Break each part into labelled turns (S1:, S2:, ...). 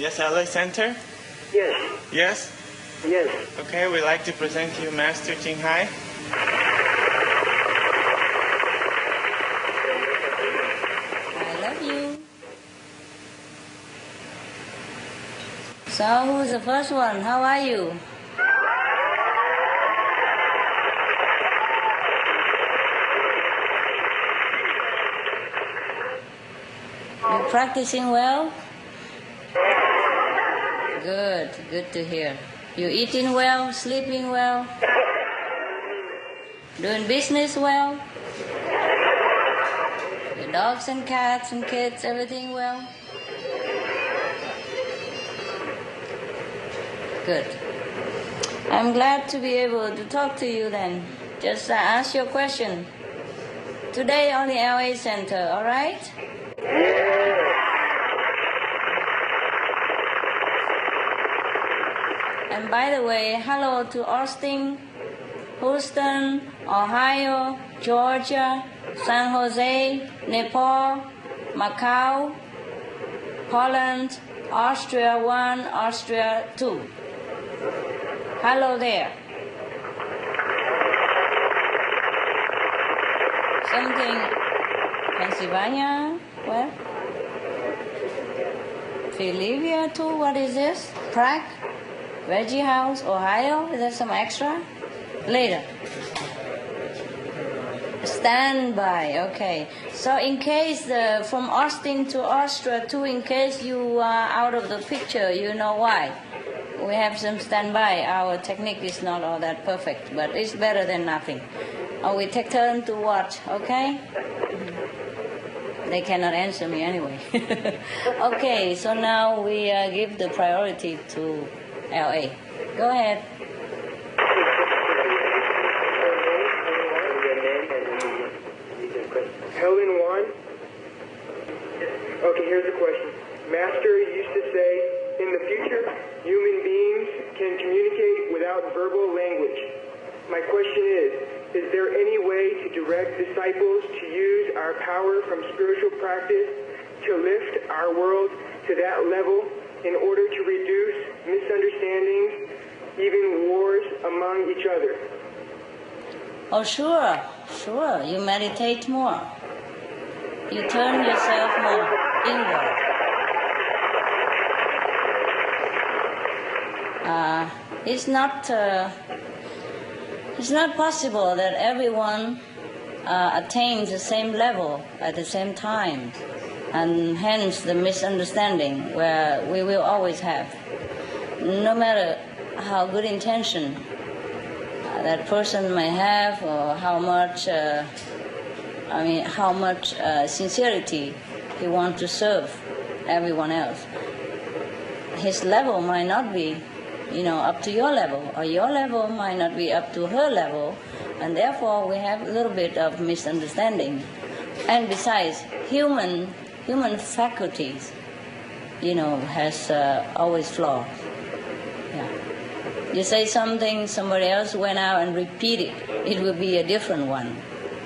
S1: Yes, LA Center?
S2: Yes.
S1: Yes?
S2: Yes.
S1: Okay, we'd like to present you Master M.CHING HAI.
S3: I love you. So, who's the first one? How are you? You practicing well? Good, good to hear. You eating well, sleeping well? Doing business well? Your dogs and cats and kids, everything well? Good. I'm glad to be able to talk to you then. Just ask your question. Today on the LA Center, all right? And by the way, hello to Austin, Houston, Ohio, Georgia, San Jose, Nepal, Macau, Holland, Austria 1, Austria 2. Hello there. Something, Pennsylvania, where? Philadelphia too, what is this? Prague? Veggie House, Ohio? Is there some extra? Later. Stand by, okay. So in case from Austin to Austria 2, in case you are out of the picture, you know why. We have some standby. Our technique is not all that perfect, but it's better than nothing. We take turn to watch, okay? They cannot answer me anyway. Okay, so now we give the priority to LA. Go ahead.
S2: Helen Wan. Okay, here's the question. Master used to say, in the future, human beings can communicate without verbal language. My question is there any way to direct disciples to use our power from spiritual practice to lift our world to that level in order to reduce misunderstandings, even wars among each other?
S3: Oh, sure. You meditate more. You turn yourself more inward. It's not possible that everyone attains the same level at the same time, and hence the misunderstanding where we will always have. No matter how good intention that person may have, or how much sincerity he wants to serve everyone else, his level might not be, up to your level, or your level might not be up to her level, and therefore we have a little bit of misunderstanding. And besides, human faculties, has always flaws. Yeah. You say something, somebody else went out and repeated it will be a different one,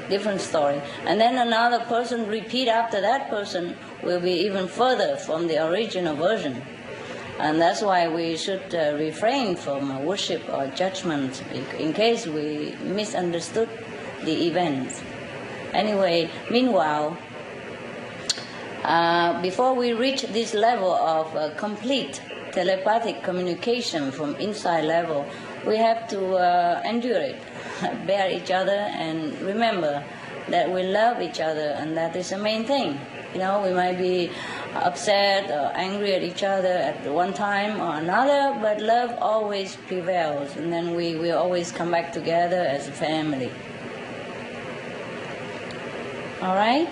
S3: different story. And then another person repeat after that person will be even further from the original version. And that's why we should refrain from worship or judgment in case we misunderstood the events. Anyway, meanwhile, before we reach this level of complete telepathic communication from inside level, we have to endure it, bear each other, and remember that we love each other, and that is the main thing. We might be upset or angry at each other at one time or another, but love always prevails, and then we will always come back together as a family. All right?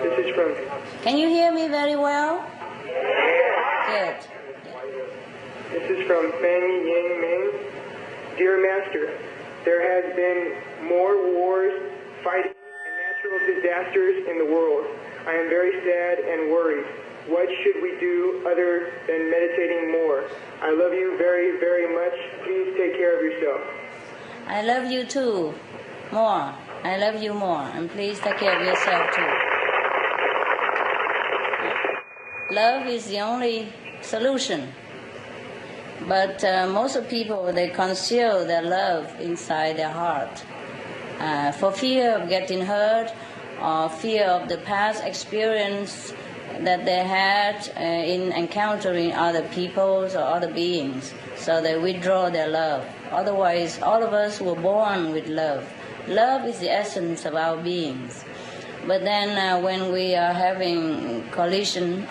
S2: This is from...
S3: Can you hear me very well? Good.
S2: This is from Fanny Yang Ming. Dear Master, there has been more wars, fighting, and natural disasters in the world. I am very sad and worried. What should we do other than meditating more? I love you very, very much. Please take care of yourself.
S3: I love you too. More. I love you more, and please take care of yourself too. Love is the only solution. But most of people, they conceal their love inside their heart for fear of getting hurt or fear of the past experience that they had in encountering other peoples or other beings. So they withdraw their love. Otherwise, all of us were born with love. Love is the essence of our beings. But then when we are having collision,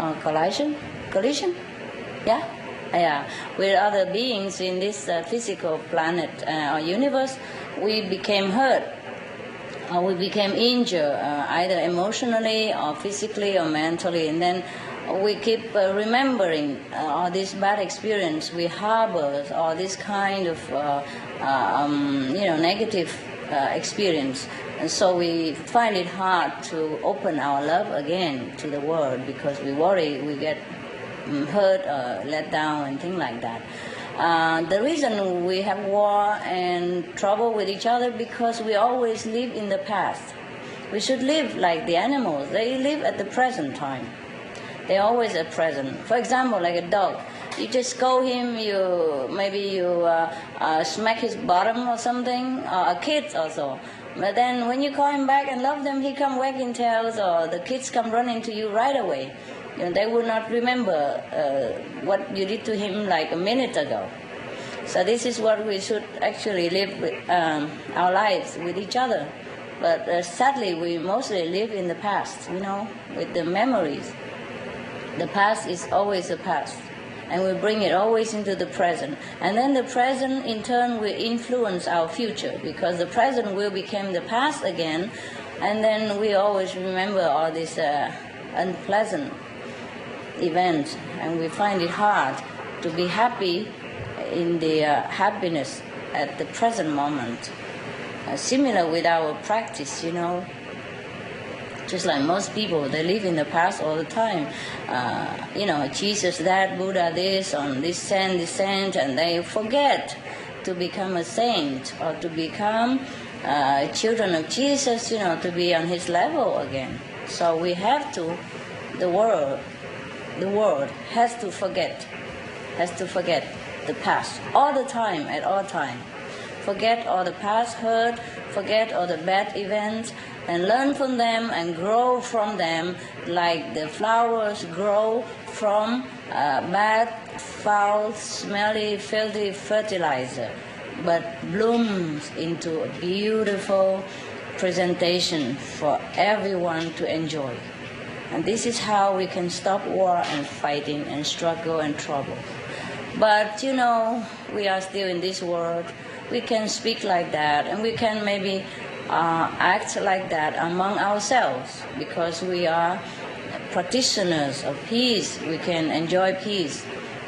S3: with other beings in this physical planet or universe, we became hurt or we became injured, either emotionally or physically or mentally, and then we keep remembering all this bad experience. We harbor all this kind of negative experience, and so we find it hard to open our love again to the world because we worry we get hurt or let down and things like that. The reason we have war and trouble with each other because we always live in the past. We should live like the animals. They live at the present time. They're always at present. For example, like a dog. You just scold him, you smack his bottom or something, or a kid also. But then when you call him back and love them, he come wagging tails, or the kids come running to you right away. They will not remember what you did to him like a minute ago. So this is what we should actually live with, our lives with each other. But sadly, we mostly live in the past, with the memories. The past is always the past, and we bring it always into the present. And then the present, in turn, will influence our future, because the present will become the past again, and then we always remember all these unpleasant events, and we find it hard to be happy in the happiness at the present moment. Similar with our practice, just like most people, they live in the past all the time. Jesus that, Buddha this, on this saint, and they forget to become a saint or to become children of Jesus, to be on his level again. So we have to, the world has to forget the past all the time, at all time. Forget all the past hurt, forget all the bad events, and learn from them and grow from them like the flowers grow from bad, foul, smelly, filthy fertilizer, but blooms into a beautiful presentation for everyone to enjoy. And this is how we can stop war and fighting and struggle and trouble. But we are still in this world. We can speak like that, and we can maybe act like that among ourselves, because we are practitioners of peace. We can enjoy peace,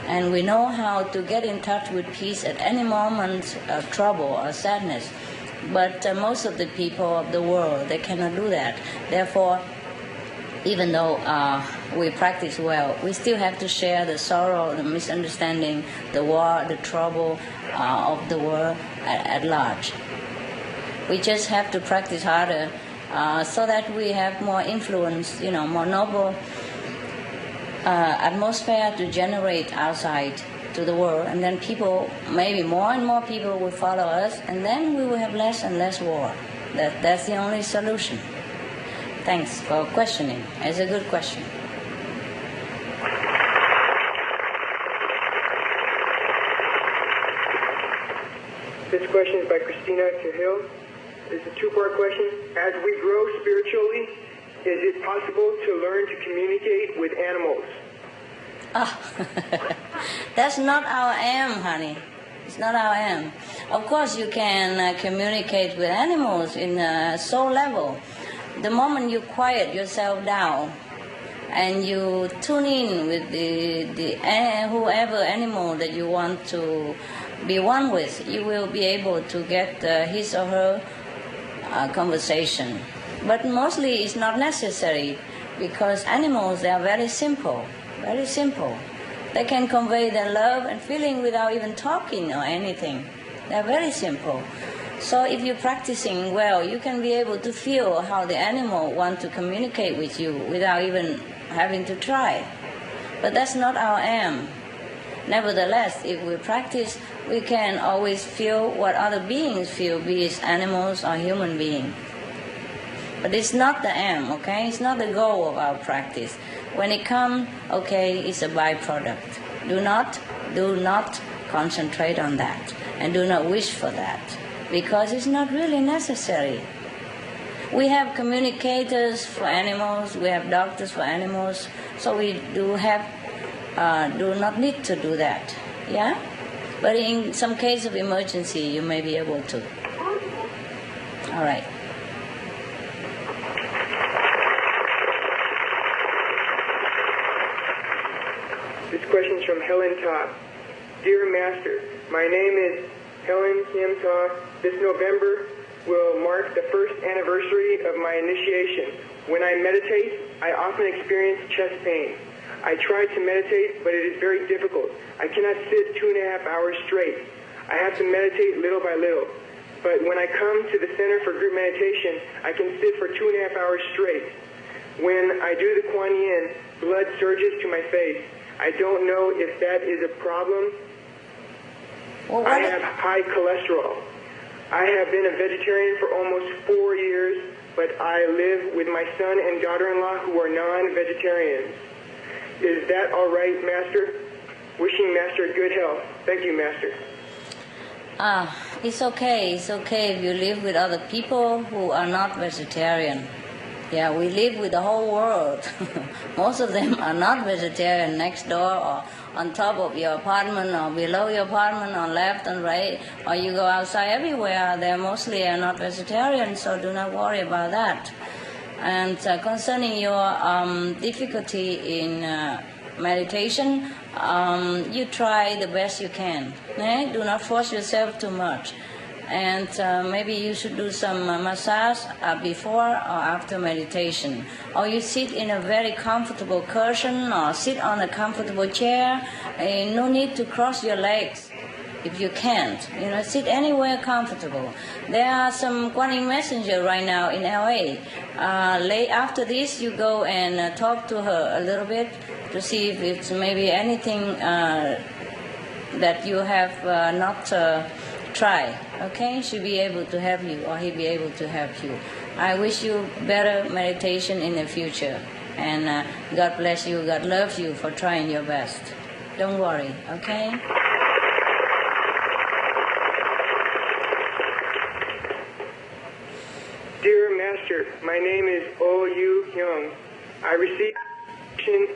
S3: and we know how to get in touch with peace at any moment of trouble or sadness. But most of the people of the world, they cannot do that. Therefore, even though we practice well, we still have to share the sorrow, the misunderstanding, the war, the trouble of the world at large. We just have to practice harder so that we have more influence, more noble atmosphere to generate outside to the world, and then people, maybe more and more people will follow us, and then we will have less and less war. That's the only solution. Thanks for questioning. It's a good question.
S2: This question is by Christina Cahill. It's a two-part question. As we grow spiritually, is it possible to learn to communicate with animals?
S3: That's not our aim, honey. It's not our aim. Of course, you can communicate with animals in a soul level. The moment you quiet yourself down and you tune in with the whoever animal that you want to be one with, you will be able to get his or her conversation. But mostly it's not necessary, because animals, they are very simple, very simple. They can convey their love and feeling without even talking or anything. They are very simple. So if you're practicing well, you can be able to feel how the animal want to communicate with you without even having to try. But that's not our aim. Nevertheless, if we practice, we can always feel what other beings feel, be it animals or human beings. But it's not the aim, okay? It's not the goal of our practice. When it comes, okay, it's a byproduct. Do not concentrate on that, and do not wish for that, because it's not really necessary. We have communicators for animals, we have doctors for animals, so we do not need to do that, yeah? But in some case of emergency, you may be able to. All right.
S2: This question is from Helen Ta. Dear Master, my name is Helen Kim Ta. This November will mark the first anniversary of my initiation. When I meditate, I often experience chest pain. I try to meditate, but it is very difficult. I cannot sit 2.5 hours straight. I have to meditate little by little. But when I come to the Center for Group Meditation, I can sit for 2.5 hours straight. When I do the Kuan Yin, blood surges to my face. I don't know if that is a problem. I have high cholesterol. I have been a vegetarian for almost 4 years, but I live with my son and daughter-in-law who are non-vegetarians. Is that all right, Master? Wishing Master good health. Thank you, Master.
S3: It's okay. It's okay if you live with other people who are not vegetarian. Yeah, we live with the whole world. Most of them are not vegetarian, next door or on top of your apartment or below your apartment, on left and right, or you go outside everywhere. They mostly are not vegetarian, so do not worry about that. And concerning your difficulty in meditation, you try the best you can. Do not force yourself too much. And maybe you should do some massage before or after meditation. Or you sit in a very comfortable cushion or sit on a comfortable chair. No need to cross your legs if you can't. Sit anywhere comfortable. There are some Kuan Yin messenger right now in LA. Late after this, you go and talk to her a little bit to see if it's maybe anything that you have not tried. Okay, she'll be able to help you, or he'll be able to help you. I wish you better meditation in the future, and God bless you. God loves you for trying your best. Don't worry. Okay.
S2: Dear Master, my name is Oh Yu Hyung. I received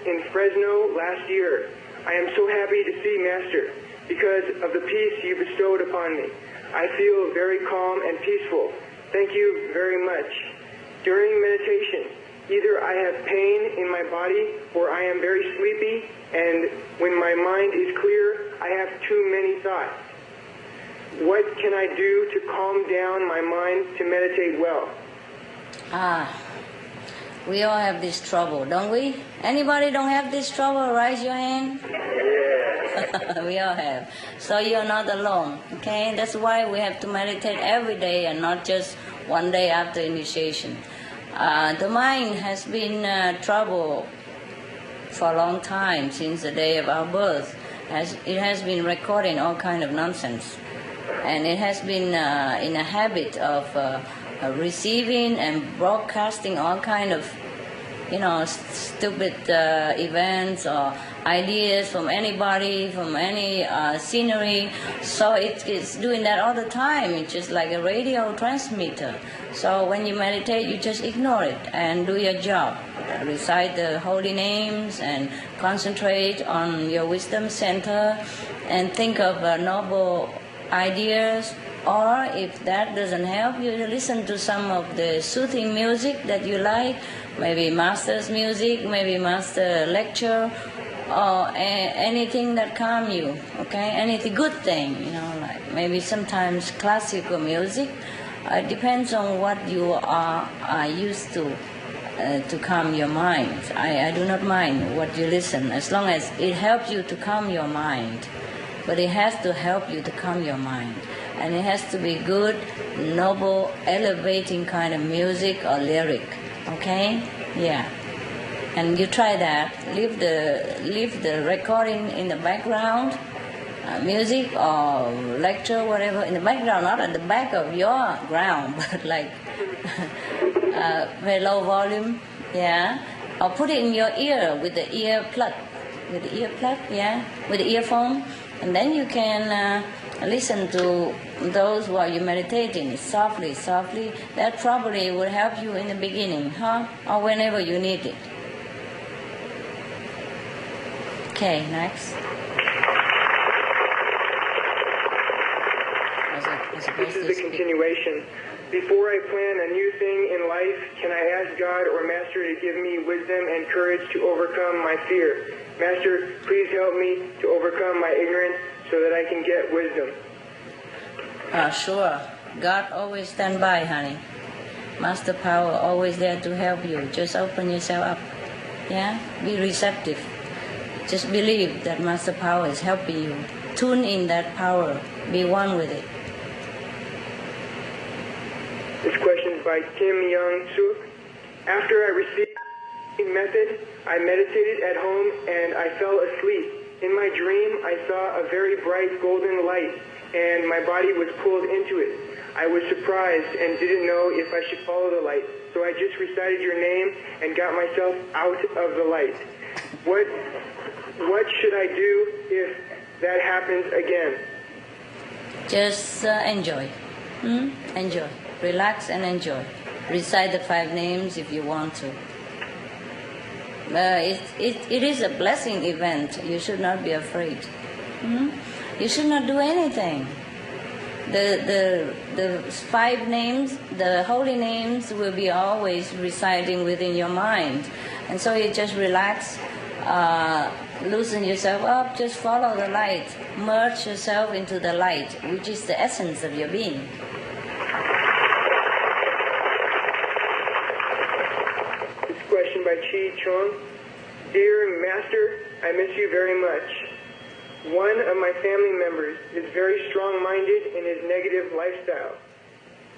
S2: in Fresno last year. I am so happy to see Master because of the peace you bestowed upon me. I feel very calm and peaceful. Thank you very much. During meditation, either I have pain in my body or I am very sleepy, and when my mind is clear, I have too many thoughts. What can I do to calm down my mind to meditate well?
S3: We all have this trouble, don't we? Anybody don't have this trouble? Raise your hand. Yeah. We all have. So you're not alone, okay? That's why we have to meditate every day and not just one day after initiation. The mind has been trouble for a long time, since the day of our birth. It has been recording all kind of nonsense. And it has been in a habit of receiving and broadcasting all kind of, stupid events or ideas from anybody, from any scenery. So it's doing that all the time. It's just like a radio transmitter. So when you meditate, you just ignore it and do your job. Recite the holy names and concentrate on your wisdom center and think of noble ideas. Or if that doesn't help, you listen to some of the soothing music that you like, maybe master's music, maybe master lecture, or anything that calm you, okay? Anything good thing, like maybe sometimes classical music. It depends on what you are used to calm your mind. I do not mind what you listen, as long as it helps you to calm your mind. But it has to help you to calm your mind. and it has to be good, noble, elevating kind of music or lyric. Okay? Yeah. And you try that. Leave the recording in the background, music or lecture, whatever, in the background, not at the back of your ground, but like very low volume. Yeah. Or put it in your ear with the ear plug. With the ear plug, yeah, with the earphone, and then you can listen to those while you're meditating, softly. That probably will help you in the beginning, huh? Or whenever you need it. Okay, next.
S2: This is the continuation. Before I plan a new thing in life, can I ask God or Master to give me wisdom and courage to overcome my fear? Master, please help me to overcome my ignorance so that I can get wisdom.
S3: Sure. God always stand by, honey. Master Power always there to help you. Just open yourself up. Yeah? Be receptive. Just believe that Master Power is helping you. Tune in that power. Be one with it.
S2: This question is by Kim Young-suk. After I received the method, I meditated at home and I fell asleep. In my dream, I saw a very bright golden light and my body was pulled into it. I was surprised and didn't know if I should follow the light. So I just recited your name and got myself out of the light. What should I do if that happens again?
S3: Just enjoy. Enjoy. Relax and enjoy. Recite the 5 names if you want to. It is a blessing event. You should not be afraid. You should not do anything. The 5 names, the holy names, will be always residing within your mind, and so you just relax, loosen yourself up, just follow the light, merge yourself into the light, which is the essence of your being.
S2: By Chi Chung. Dear Master, I miss you very much. One of my family members is very strong-minded in his negative lifestyle.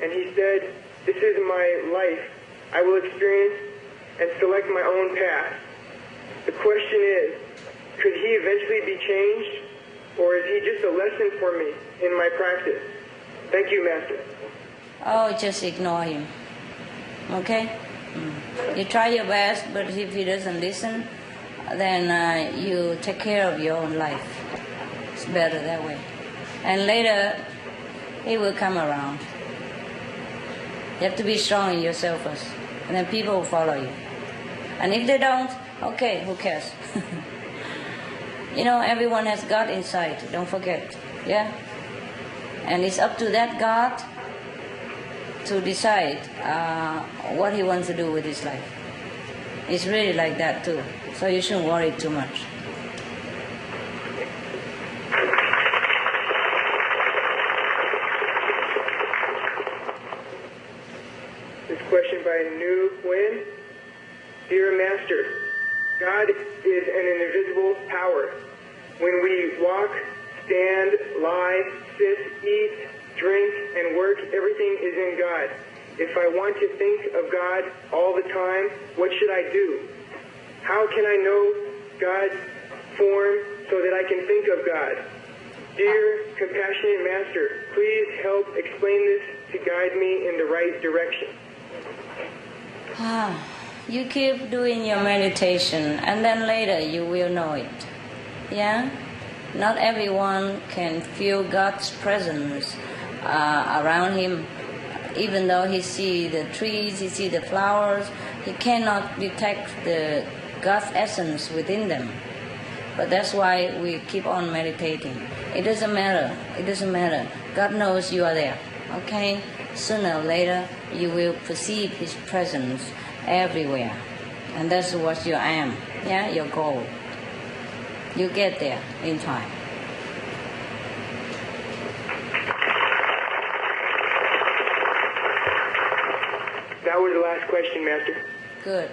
S2: And he said, this is my life. I will experience and select my own path. The question is, could he eventually be changed? Or is he just a lesson for me in my practice? Thank you, Master.
S3: Oh, just ignore him. Okay? You try your best, but if he doesn't listen, then you take care of your own life. It's better that way. And later, he will come around. You have to be strong in yourself first, and then people will follow you. And if they don't, okay, who cares? Everyone has God inside, don't forget. Yeah? And it's up to that God to decide what he wants to do with his life. It's really like that too. So you shouldn't worry too much.
S2: This question by Nu Nguyen. Dear Master, God is an invisible power. When we walk, stand, lie, sit, eat, drink, and work, everything is in God. If I want to think of God all the time, what should I do? How can I know God's form so that I can think of God? Dear compassionate Master, please help explain this to guide me in the right direction.
S3: You keep doing your meditation, and then later you will know it. Yeah? Not everyone can feel God's presence around him. Even though he see the trees, he see the flowers, he cannot detect the God's essence within them. But that's why we keep on meditating. It doesn't matter. It doesn't matter. God knows you are there. Okay? Sooner or later, you will perceive his presence everywhere. And that's what you am. Yeah? Your goal. You get there in time.
S2: That was the last question, Master.
S3: Good.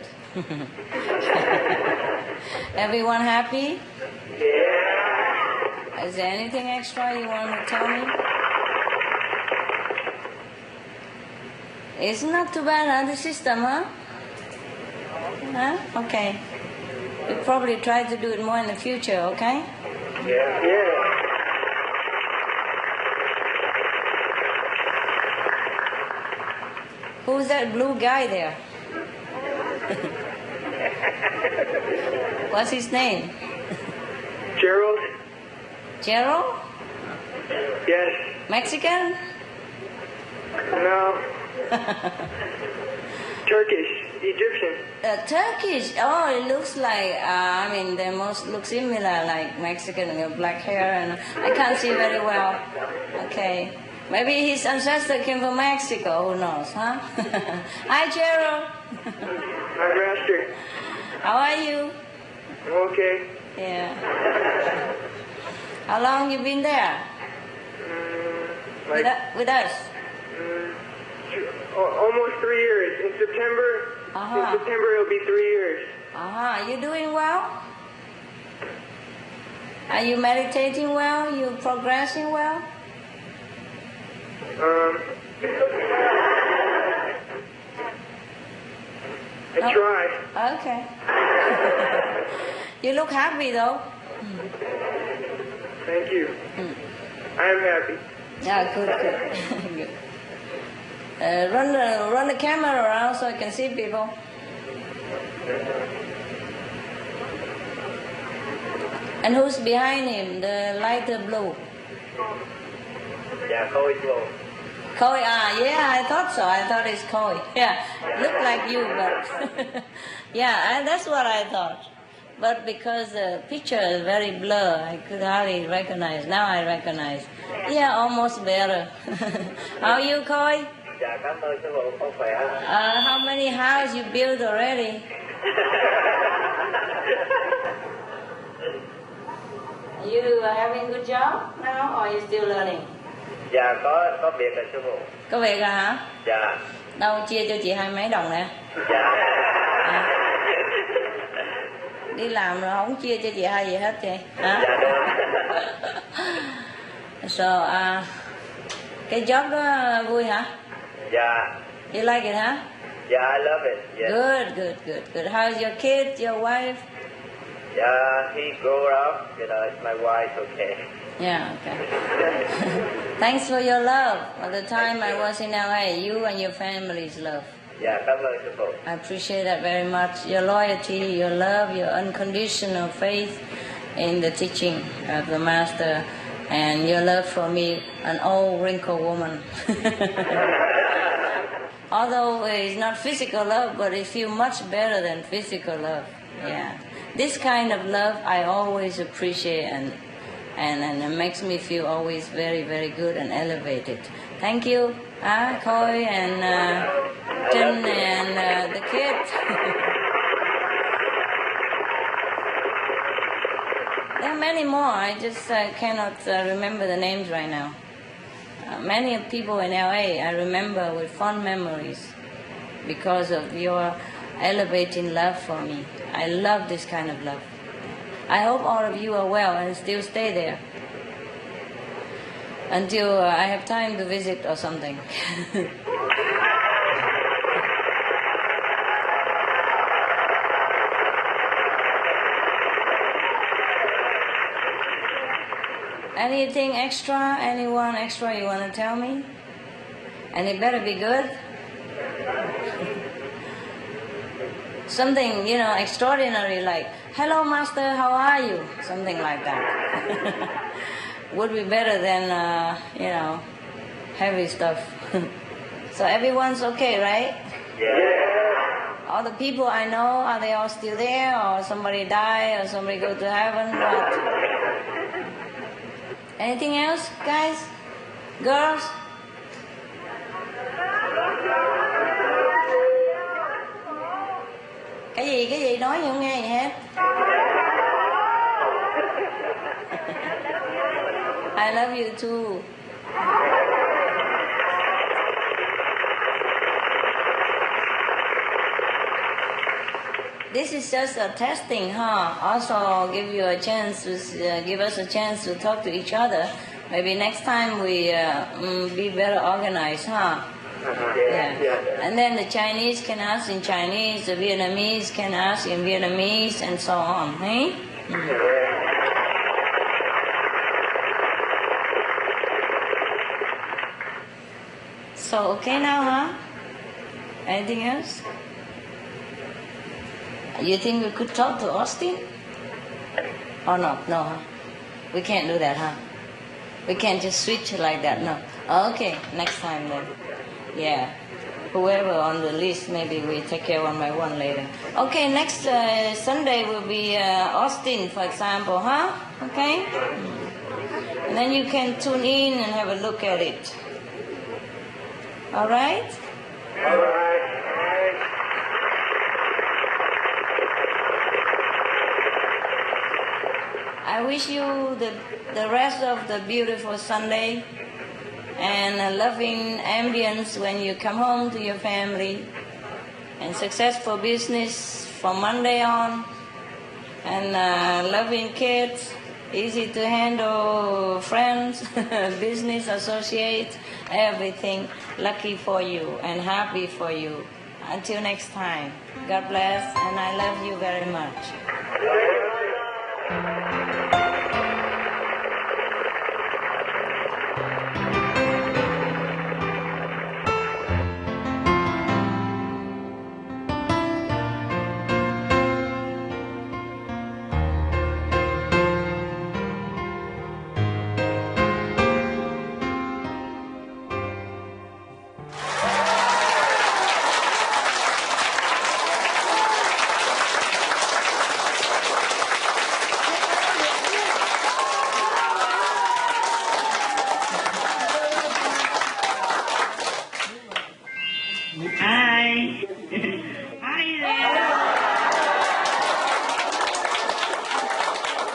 S3: Everyone happy?
S2: Yeah.
S3: Is there anything extra you want to tell me? It's not too bad, huh? The system, huh? Huh? Okay. We'll probably try to do it more in the future, okay?
S2: Yeah.
S3: Who's that blue guy there? What's his name?
S2: Gerald?
S3: Gerald?
S2: Yes.
S3: Mexican?
S2: No. Turkish. Egyptian.
S3: Turkish. Oh, it looks like, they most look similar, like Mexican with black hair, and I can't see very well. Okay. Maybe his ancestor came from Mexico, who knows, huh? Hi, Gerald.
S2: Hi, Master.
S3: How are you?
S2: I'm okay.
S3: Yeah. How long you been there? With us?
S2: Almost 3 years. In September, it'll be 3 years.
S3: You doing well? Are you meditating well? You progressing well?
S2: I try.
S3: Okay. You look happy though.
S2: Thank you. I am happy.
S3: Yeah, good. Good. Run the camera around so I can see people. And who's behind him? The lighter blue.
S4: Yeah, Khôi blue.
S3: Koi, yeah, I thought so. I thought it's Koi. Yeah, looked like you, but yeah, that's what I thought. But because the picture is very blur, I could hardly recognize. Now I recognize. Yeah, almost better. How are you, Koi?
S4: Dạ, cảm ơn sư phụ, con khỏe.
S3: How many houses you built already? You having good job now, or you still learning?
S4: Dạ, có việc rồi sư phụ.
S3: Có việc à hả?
S4: Dạ.
S3: Đâu chia cho chị 20 mấy đồng nè.
S4: Dạ.
S3: Đi làm rồi không chia cho chị hay gì hết chị hả?
S4: Dạ đúng.
S3: So, cái job đó vui hả?
S4: Dạ.
S3: You like it, huh?
S4: Yeah, I love it. Yes.
S3: Good. How's your kids, your wife?
S4: Yeah, he grew up. It's my wife. Okay.
S3: Yeah, okay. Thanks for your love. At the time I was in LA, you and your family's love.
S4: Yeah, cảm ơn sư phụ.
S3: I appreciate that very much. Your loyalty, your love, your unconditional faith in the teaching of the Master, and your love for me, an old wrinkled woman. Although it's not physical love, but it feels much better than physical love. Yeah. This kind of love I always appreciate, and it makes me feel always very, very good and elevated. Thank you, Khôi and Trinh and the kids. There are many more. I just cannot remember the names right now. Many of people in LA I remember with fond memories because of your elevating love for me. I love this kind of love. I hope all of you are well and still stay there until I have time to visit or something. Anything extra? Anyone extra you want to tell me? And it better be good. Something, extraordinary like, hello master, how are you? Something like that. Would be better than, heavy stuff. So everyone's okay, right?
S4: Yeah.
S3: All the people I know, are they all still there? Or somebody die? Or somebody go to heaven? What? Anything else, guys? Girls? Cái gì nói không nghe gì hết. I love you too. This is just a testing, huh? Also give you a chance to give us a chance to talk to each other. Maybe next time we be better organized, huh? Yeah. And then the Chinese can ask in Chinese, the Vietnamese can ask in Vietnamese, and so on. Eh? So, okay now, huh? Anything else? You think we could talk to Austin? Or not? No, huh? We can't do that, huh? We can't just switch like that, no. Okay, next time then. Yeah. Whoever on the list, maybe we take care one by one later. Okay, next Sunday will be Austin, for example, huh? Okay? And then you can tune in and have a look at it. All right?
S2: All right.
S3: I wish you the rest of the beautiful Sunday and a loving ambience when you come home to your family, and successful business from Monday on, and loving kids, easy to handle friends, business associates, everything. Lucky for you and happy for you. Until next time, God bless, and I love you very much. Hi. Hi there.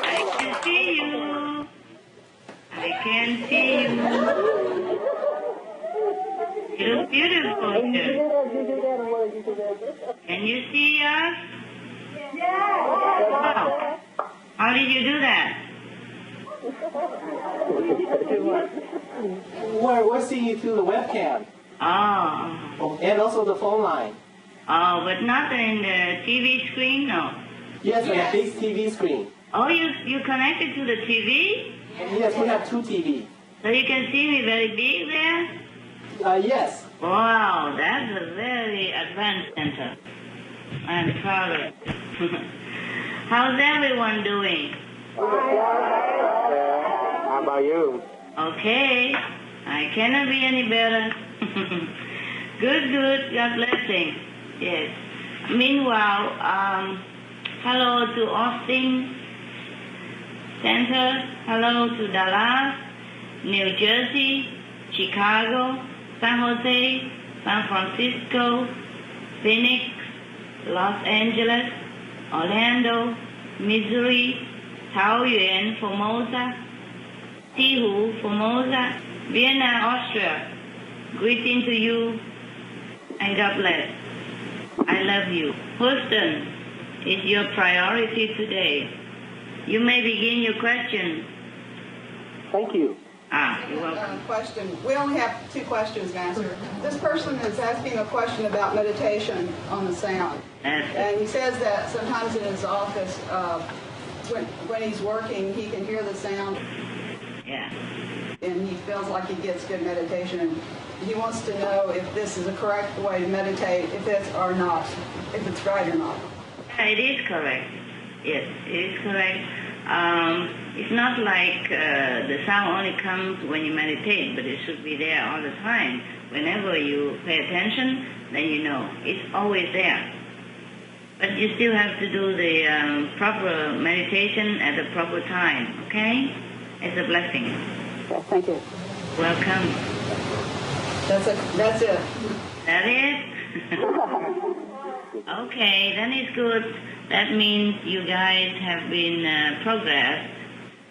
S3: I can see you. I can see you. You look beautiful too. Can you see us? Wow. How did you do that?
S5: We're seeing you through the webcam.
S3: Oh.
S5: And also the phone line.
S3: Oh, but not in the TV screen, no.
S5: Yes, we have big TV screen.
S3: Oh, you connected to the TV?
S5: Yes, we have 2 TV.
S3: So you can see me very big there?
S5: Yes.
S3: Wow, that's a very advanced center. I'm proud of it. How's everyone doing?
S2: How about you?
S3: Okay. I cannot be any better. Good. God blessing. Yes. Meanwhile, hello to Austin Center. Hello to Dallas, New Jersey, Chicago, San Jose, San Francisco, Phoenix, Los Angeles, Orlando, Missouri, Taoyuan, Formosa, Tihu, Formosa, Vienna, Austria. Greeting to you, and God bless. I love you. Houston is your priority today. You may begin your question.
S5: Thank you.
S3: You're welcome.
S6: Question. We only have 2 questions, Master. This person is asking a question about meditation on the sound. And he says that sometimes in his office, when he's working, he can hear the sound.
S3: Yeah.
S6: And he feels like he gets good meditation. And he wants to know if this is a correct way to meditate, if it's or not, if it's right or not.
S3: It is correct. Yes, it is correct. It's not like the sound only comes when you meditate, but it should be there all the time. Whenever you pay attention, then you know. It's always there. But you still have to do the proper meditation at the proper time, okay? It's a blessing.
S6: Okay, thank you.
S3: Welcome.
S6: That's it.
S3: That is? Okay, then it's good. That means you guys have been progressed.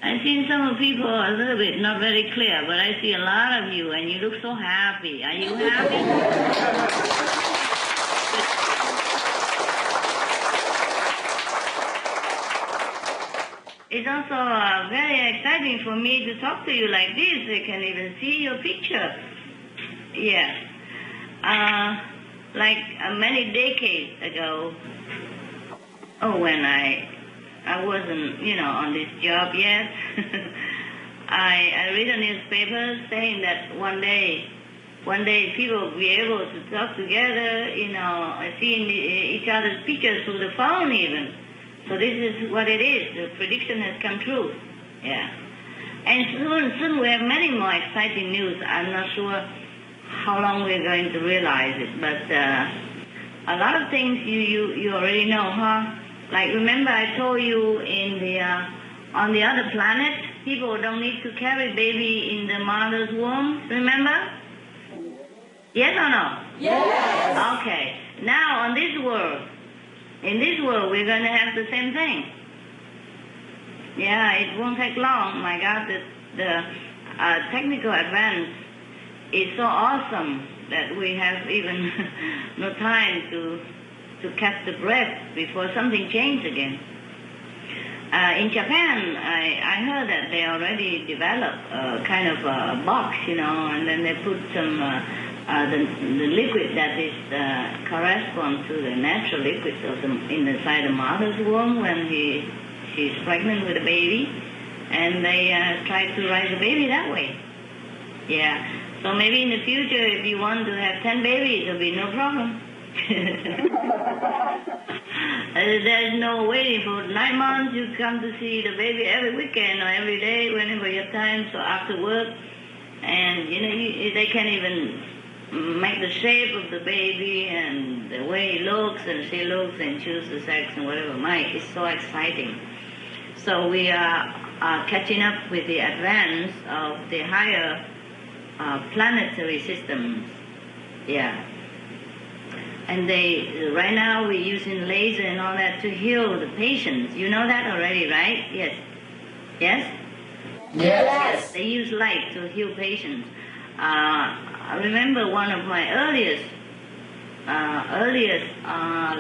S3: I've seen some of people a little bit not very clear, but I see a lot of you, and you look so happy. Are you happy? It's also very exciting for me to talk to you like this. I can even see your picture. Yes. Like many decades ago, when I wasn't, on this job yet, I read a newspaper saying that one day people will be able to talk together, seeing each other's pictures through the phone even. So this is what it is. The prediction has come true. Yeah. And soon we have many more exciting news. I'm not sure how long we're going to realize it, but a lot of things you already know, huh? Like remember I told you on the other planet, people don't need to carry baby in the mother's womb, remember? Yes or no? Yes. Okay. Now in this world we're going to have the same thing. Yeah, it won't take long. My God, the technical advance is so awesome that we have even no time to catch the breath before something changes again. In Japan, I heard that they already developed a kind of a box, and then they put some the liquid that is corresponds to the natural liquids inside the mother's womb when she's pregnant with a baby, and they try to raise the baby that way. Yeah. So maybe in the future, if you want to have 10 babies, there'll be no problem. There's no waiting for 9 months. You come to see the baby every weekend or every day, whenever you have time. So after work, and they can even make the shape of the baby and the way he looks and she looks and choose the sex and whatever might. It's so exciting. So we are catching up with the advance of the higher planetary systems. Yeah. And right now we're using laser and all that to heal the patients. You know that already, right? Yes. Yes? Yes. They use light to heal patients. I remember one of my earliest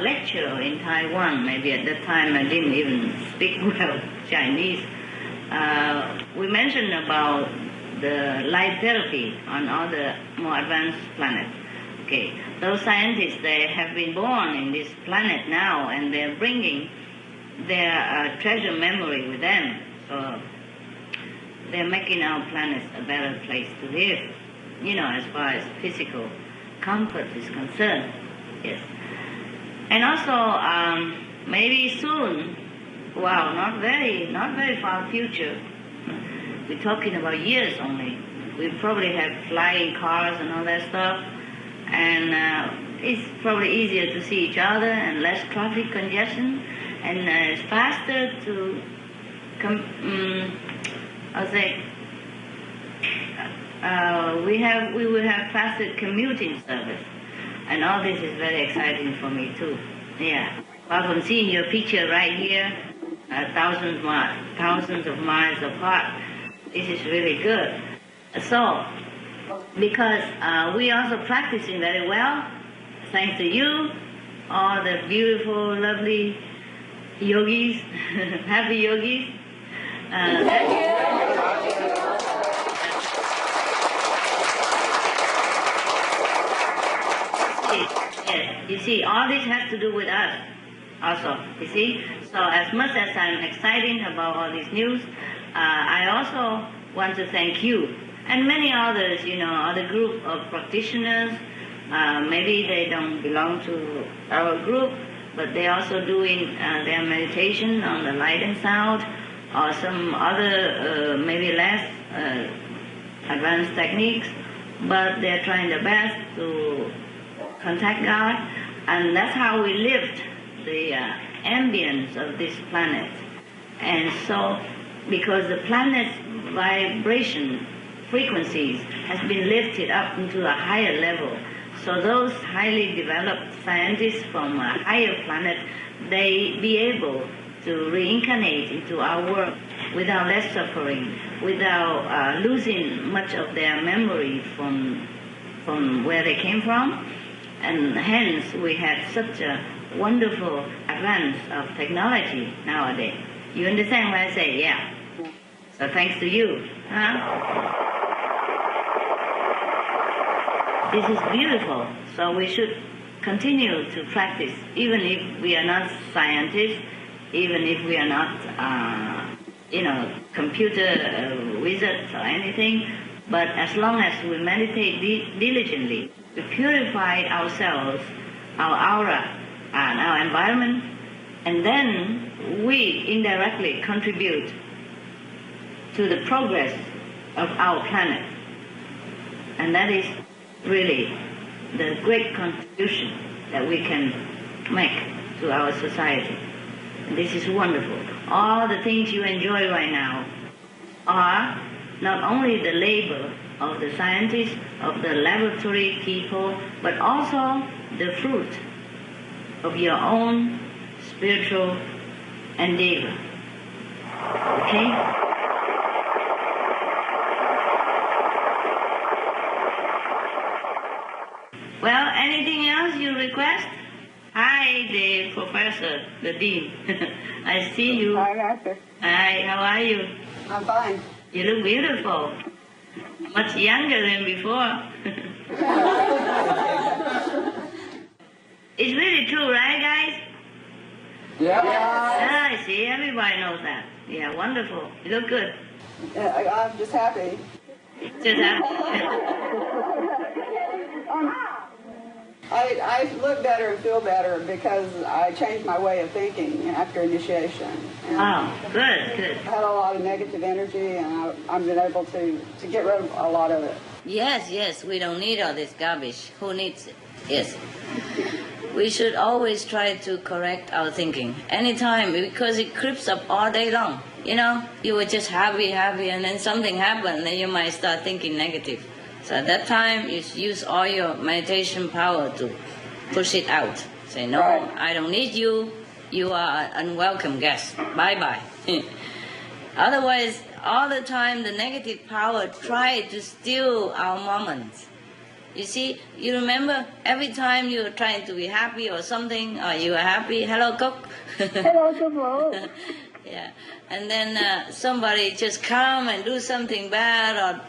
S3: lecture in Taiwan. Maybe at that time I didn't even speak well Chinese. We mentioned about the light therapy on all the more advanced planets. Okay, those scientists, they have been born in this planet now, and they're bringing their treasure memory with them. So they're making our planet a better place to live, as far as physical comfort is concerned. Yes. And also, maybe soon, not very far future, we're talking about years only, we probably have flying cars and all that stuff, and it's probably easier to see each other and less traffic congestion, and it's faster to we will have faster commuting service, and all this is very exciting for me too. Yeah, apart from seeing your picture right here, thousands of miles apart, this is really good. So, because we also practicing very well, thanks to you, all the beautiful, lovely yogis, happy yogis. Thank you. Yes, you see, all this has to do with us also, you see. So as much as I'm excited about all this news, I also want to thank you and many others, other group of practitioners. Maybe they don't belong to our group, but they're also doing their meditation on the light and sound, or some other maybe less advanced techniques, but they're trying their best to contact God, and that's how we lived the ambience of this planet. And so, because the planet's vibration frequencies has been lifted up into a higher level, so those highly developed scientists from a higher planet, they be able to reincarnate into our world without less suffering, without losing much of their memory from where they came from. And hence we had such a wonderful advance of technology nowadays. You understand what I say? Yeah. So thanks to you. Huh? This is beautiful. So we should continue to practice, even if we are not scientists, even if we are not, computer wizards or anything. But as long as we meditate diligently, we purify ourselves, our aura, and our environment, and then we indirectly contribute to the progress of our planet. And that is really the great contribution that we can make to our society. And this is wonderful. All the things you enjoy right now are not only the labor of the scientists, of the laboratory people, but also the fruit of your own spiritual endeavor. Okay? Well, anything else you request? Hi, the professor, the dean. I see you.
S6: Hi, Master.
S3: Hi, how are you?
S6: I'm fine.
S3: You look beautiful. Much younger than before. It's really true, right, guys?
S5: Yeah.
S3: Yeah, I see. Everybody knows that. Yeah, wonderful. You look good.
S6: I'm just happy.
S3: Just happy.
S6: I look better and feel better because I changed my way of thinking after initiation. And
S3: Oh, good, good.
S6: I had a lot of negative energy, and I've been able to get rid of a lot of it.
S3: Yes, we don't need all this garbage. Who needs it? Yes. We should always try to correct our thinking anytime, because it creeps up all day long. You know, you were just happy, and then something happened, and you might start thinking negative. So at that time, you use all your meditation power to push it out. Say, no,
S6: Right.
S3: I don't need you. You are an unwelcome guest. Bye-bye. Otherwise, all the time, the negative power try to steal our moments. You see, you remember every time you were trying to be happy or something, or you were happy, hello, cook.
S6: Hello, hello.
S3: Yeah, and then somebody just come and do something bad or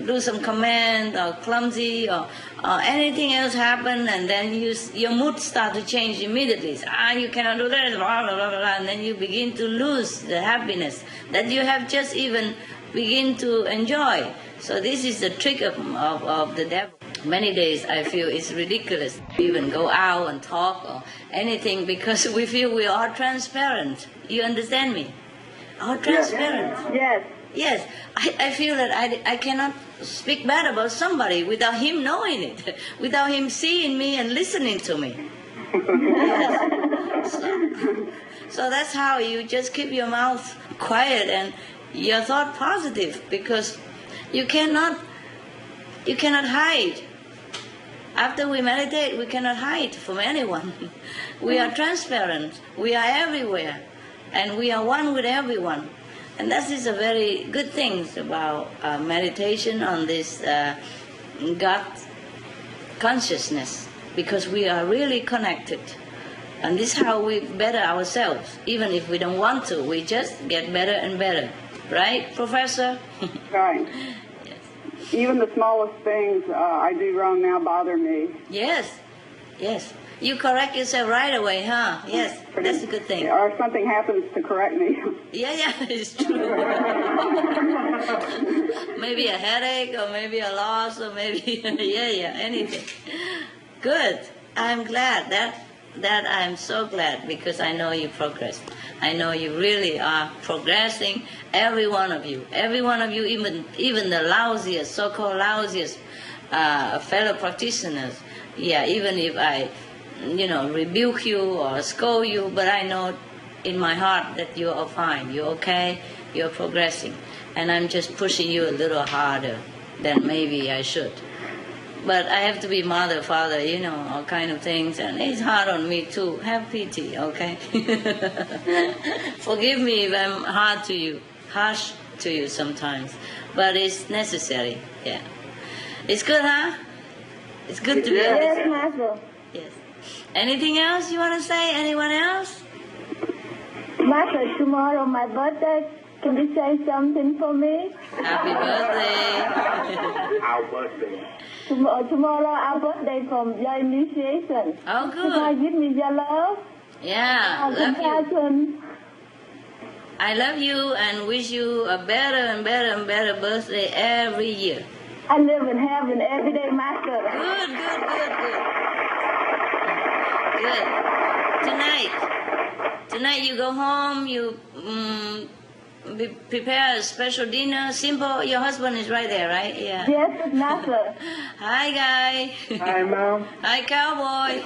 S3: do some comment or clumsy or anything else happen, and then your mood start to change immediately. You cannot do this, blah, blah, blah, blah, and then you begin to lose the happiness that you have just even begin to enjoy. So this is the trick of the devil. Many days I feel it's ridiculous to even go out and talk or anything, because we feel we are transparent. You understand me? Are transparent.
S6: Yes.
S3: Yes, I feel that I cannot speak bad about somebody without him knowing it, without him seeing me and listening to me. Yes. So that's how you just keep your mouth quiet and your thought positive, because you cannot hide. After we meditate, we cannot hide from anyone. We are transparent. We are everywhere, and we are one with everyone. And that is a very good thing about meditation on this God consciousness, because we are really connected. And this is how we better ourselves. Even if we don't want to, we just get better and better. Right, Professor?
S6: Right.
S3: Yes.
S6: Even the smallest things I do wrong now bother me.
S3: Yes. You correct yourself right away, huh? Yes, that's a good thing.
S6: Or if something happens to correct me.
S3: Yeah, it's true. Maybe a headache, or maybe a loss, or maybe, anything. Good. I'm glad. That I'm so glad, because I know you progress. I know you really are progressing, every one of you, even the lousiest, so-called lousiest fellow practitioners. Yeah, even if I rebuke you or scold you, but I know in my heart that you're all fine, you're okay, you're progressing. And I'm just pushing you a little harder than maybe I should. But I have to be mother, father, all kind of things, and it's hard on me too. Have pity, okay? Forgive me if I'm harsh to you sometimes, but it's necessary, yeah. It's good, huh? It's good to be
S7: Yes,
S3: listening.
S7: Master.
S3: Yes. Anything else you want to say? Anyone else?
S7: Master, tomorrow my birthday, Can you say something for me?
S3: Happy birthday.
S2: Our birthday.
S7: Tomorrow our birthday from your initiation.
S3: Oh,
S7: Can I
S3: good.
S7: give me your love?
S3: Yeah, love you.
S7: Compassion.
S3: I love you and wish you a better and better and better birthday every year.
S7: I live in heaven every day, Master.
S3: Good, good, good, good. Good. Tonight you go home, you prepare a special dinner, simple. Your husband is right there, right? Yeah.
S7: Yes, Master.
S3: Hi, guy.
S2: Hi, Mom.
S3: Hi, cowboy.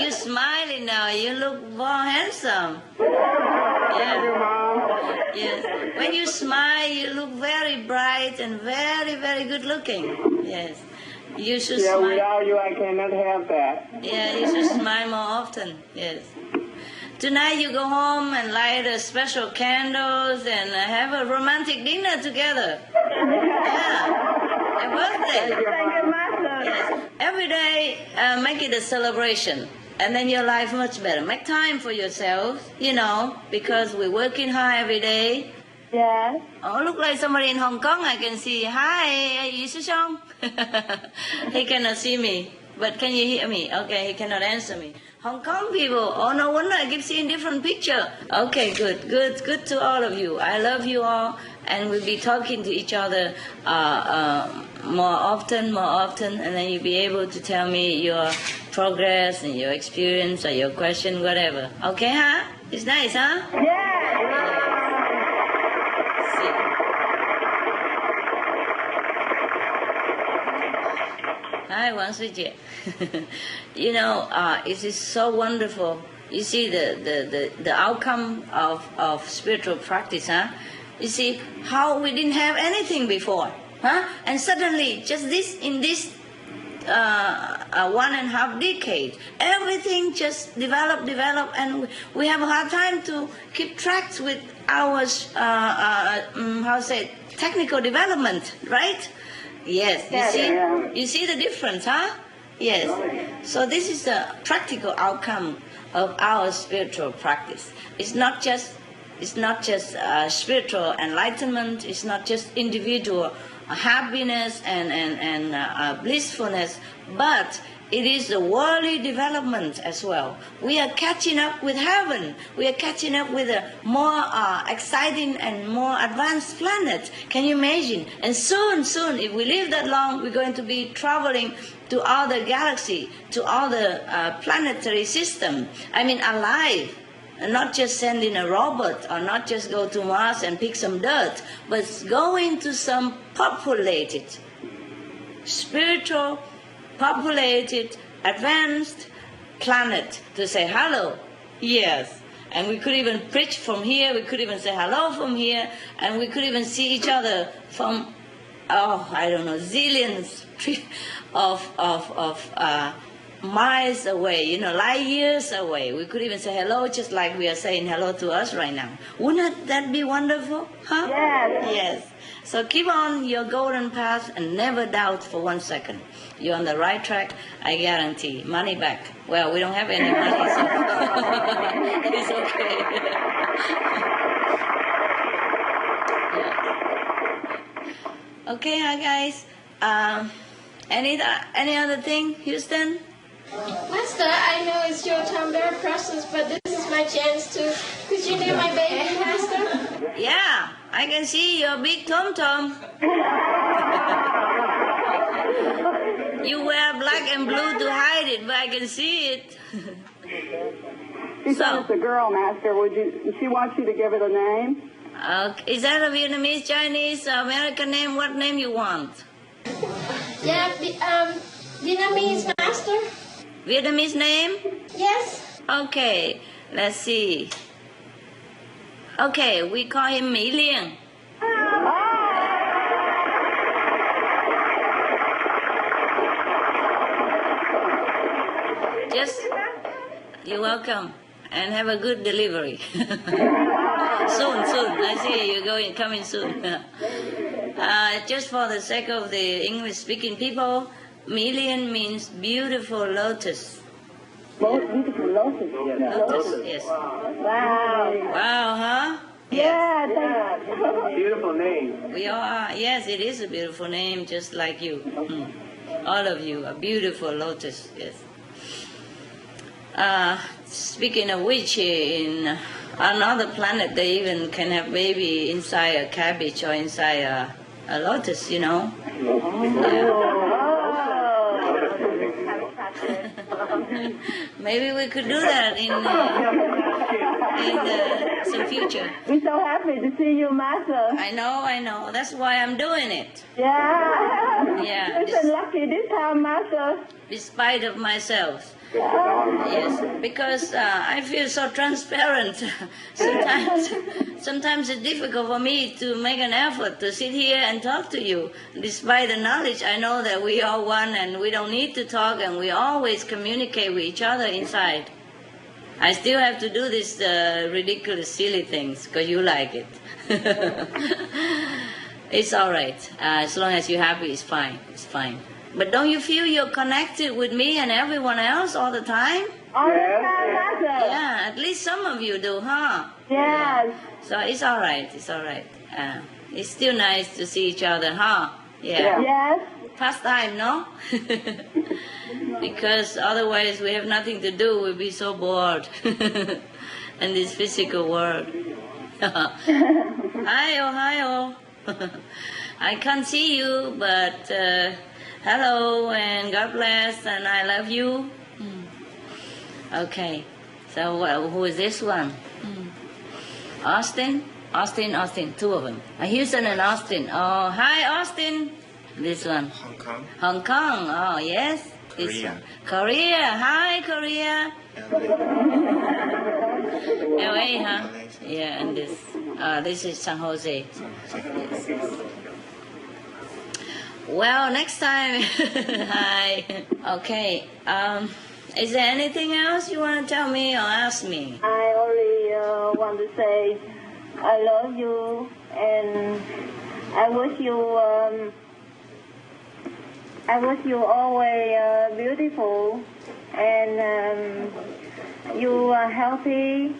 S3: You're smiling now. You look more handsome. Yeah.
S2: Mom.
S3: Yes. When you smile, you look very bright and very, very good looking. Yes. You should smile.
S2: Without you, I cannot have that.
S3: Yeah, you should smile more often. Yes. Tonight you go home and light a special candles and have a romantic dinner together. Yeah. A birthday.
S7: Thank you, Master.
S3: Yes. Every day, make it a celebration. And then your life much better. Make time for yourself, because we're working hard every day.
S7: Yes.
S3: Oh, look like somebody in Hong Kong I can see. Hi, Yi Shishong. He cannot see me, but can you hear me? Okay, he cannot answer me. Hong Kong people, oh, no wonder I keep seeing different picture. Okay, good to all of you. I love you all, and we'll be talking to each other more often, and then you'll be able to tell me your progress and your experience or your question, whatever. Okay, huh? It's nice, huh?
S7: Yes.
S3: Hi, Wang Sui-jie. It is so wonderful. You see the outcome of spiritual practice, huh? You see how we didn't have anything before, huh? And suddenly, just in this 1.5 decade, everything just developed, and we have a hard time to keep track with our technical development, right? Yes, you see the difference, huh? Yes. So this is the practical outcome of our spiritual practice. It's not just spiritual enlightenment. It's not just individual happiness and blissfulness, but it is the worldly development as well. We are catching up with heaven. We are catching up with a more exciting and more advanced planet. Can you imagine? And soon, if we live that long, we're going to be traveling to other galaxy, to other planetary system. I mean, alive. And not just sending a robot or not just go to Mars and pick some dirt, but going to some populated, spiritual, populated, advanced planet to say hello. Yes. And we could even preach from here, we could even say hello from here, and we could even see each other from, zillions of miles away, light years away. We could even say hello just like we are saying hello to us right now. Wouldn't that be wonderful? Huh?
S7: Yes.
S3: Yes. So keep on your golden path and never doubt for 1 second. You're on the right track, I guarantee. Money back. Well, we don't have any money, so it's okay. Yeah. Okay, hi guys. Any other thing, Houston?
S8: Master, I know it's your time, very precious, but this is my chance to. Could you name my baby, Master?
S3: Yeah, I can see your big tom-tom. You wear black and blue to hide it, but I can see it.
S7: She said it's a girl, Master. She wants you to give it a name.
S3: Is that a Vietnamese, Chinese, American name? What name you want?
S8: Yeah, Vietnamese, Master.
S3: Vietnamese name?
S8: Yes.
S3: Okay, let's see. Okay, we call him Mỹ Liên. You're welcome, and have a good delivery. Soon. I see you're coming soon. Just for the sake of the English-speaking people, Mỹ Liên means beautiful lotus.
S7: Beautiful lotus.
S3: Lotus, yes.
S7: Wow.
S3: Wow, huh?
S7: Yeah, thank
S2: Beautiful name.
S3: We are, yes, it is a beautiful name, just like you. All of you are beautiful lotus, yes. Speaking of which, in another planet, they even can have baby inside a cabbage or inside a lotus, you know. Maybe we could do that in some future.
S7: We're so happy to see you, Master.
S3: I know. That's why I'm doing it.
S7: Yeah.
S3: Yeah.
S7: It's lucky this time, Master.
S3: Despite of myself. Yes, because I feel so transparent. Sometimes it's difficult for me to make an effort to sit here and talk to you. Despite the knowledge, I know that we are one and we don't need to talk and we always communicate with each other inside. I still have to do these ridiculous, silly things because you like it. It's all right. As long as you're happy, it's fine. It's fine. But don't you feel you're connected with me and everyone else all the time?
S7: All the time, Master.
S3: Yeah, at least some of you do, huh?
S7: Yes.
S3: So it's all right. It's all right. It's still nice to see each other, huh? Yeah.
S7: Yes.
S3: Past time, no? Because otherwise we have nothing to do. We'll be so bored in this physical world. Hi. I can't see you, but hello and God bless and I love you. Okay. So who is this one? Austin? Austin. Two of them. Houston and Austin. Oh, hi, Austin. This one. Hong Kong. Oh, yes. Korea. Hi, Korea. LA, huh? Yeah, and this is San Jose. Yes. Well, next time. Hi. Okay. Is there anything else you want to tell me or ask me?
S7: I only want to say I love you and I wish you always beautiful and you are healthy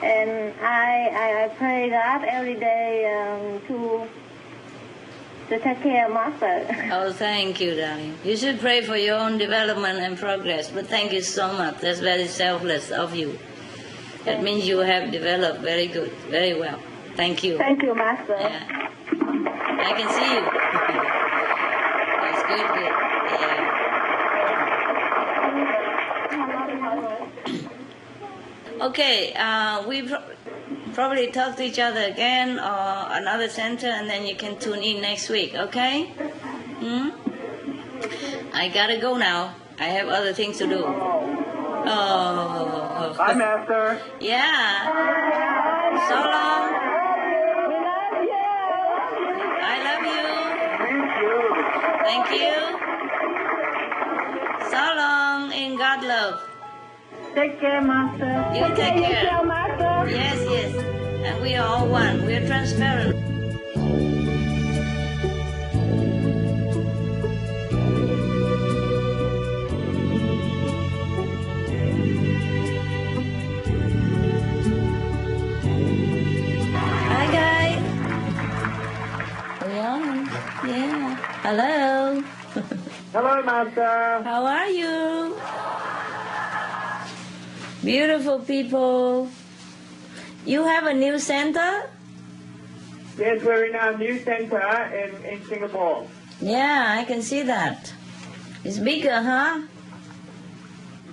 S7: and I pray God every day to take care of Master.
S3: Oh, thank you, darling. You should pray for your own development and progress, but thank you so much. That's very selfless of you. That means you have developed very good, very well. Thank you.
S7: Thank you, Master.
S3: Yeah. I can see you. That's good. Yeah. Okay, we probably talk to each other again or another center, and then you can tune in next week, okay? I gotta go now. I have other things to do. Oh.
S2: Bye, Master.
S3: Yeah. So long. I love you. Thank you. So long in God love.
S7: Take care, Master.
S3: You take care.
S7: Yourself, Master.
S3: Yes. And we are all one. We are transparent. Hi, guys. We on? Yeah. Hello.
S2: Hello, Master.
S3: How are you? Beautiful people. You have a new center?
S2: Yes, we're in our new center in Singapore.
S3: Yeah, I can see that. It's bigger, huh?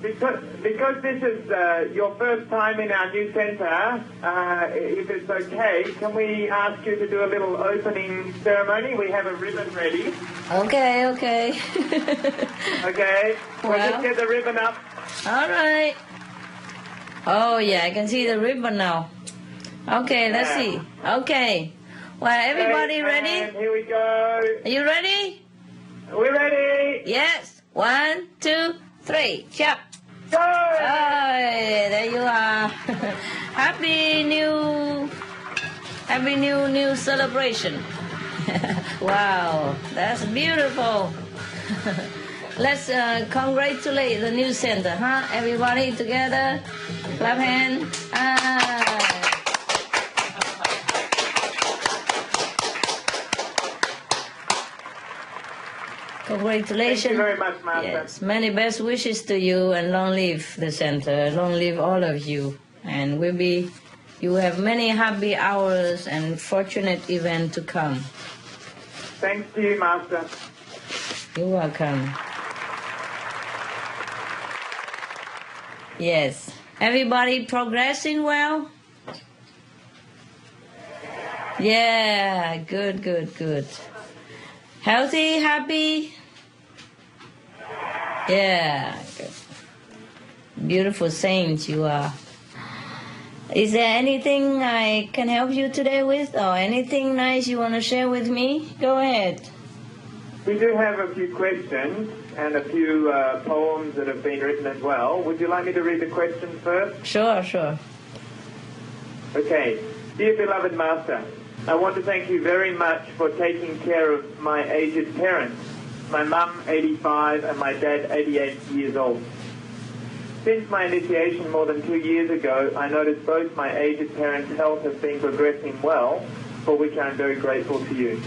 S2: Because this is your first time in our new center, if it's okay, can we ask you to do a little opening ceremony? We have a ribbon ready.
S3: Okay.
S2: Okay, we'll just get the ribbon up.
S3: All right. Oh, yeah, I can see the ribbon now. Okay, let's see. Okay. Well, everybody ready?
S2: And here we go.
S3: Are you ready?
S2: We're ready.
S3: Yes. 1, 2, 3. Chop.
S2: Go!
S3: Oh, there you are. Happy new celebration. Wow, that's beautiful. Let's congratulate the new center, huh? Everybody together. Clap hand. Congratulations.
S1: Thank you very much, Master.
S3: Yes, many best wishes to you, and long live the center. Long live all of you. And you have many happy hours and fortunate event to come.
S1: Thanks to you, Master.
S3: You're welcome. Yes. Everybody progressing well? Yeah, good, good, good. Healthy, happy? Yeah, good. Beautiful saints you are. Is there anything I can help you today with, or anything nice you want to share with me? Go ahead.
S1: We do have a few questions and a few poems that have been written as well. Would you like me to read the questions first?
S3: Sure, sure.
S1: Okay. Dear beloved Master, I want to thank you very much for taking care of my aged parents, my mum 85 and my dad 88 years old. Since my initiation more than 2 years ago, I noticed both my aged parents' health has been progressing well, for which I am very grateful to you.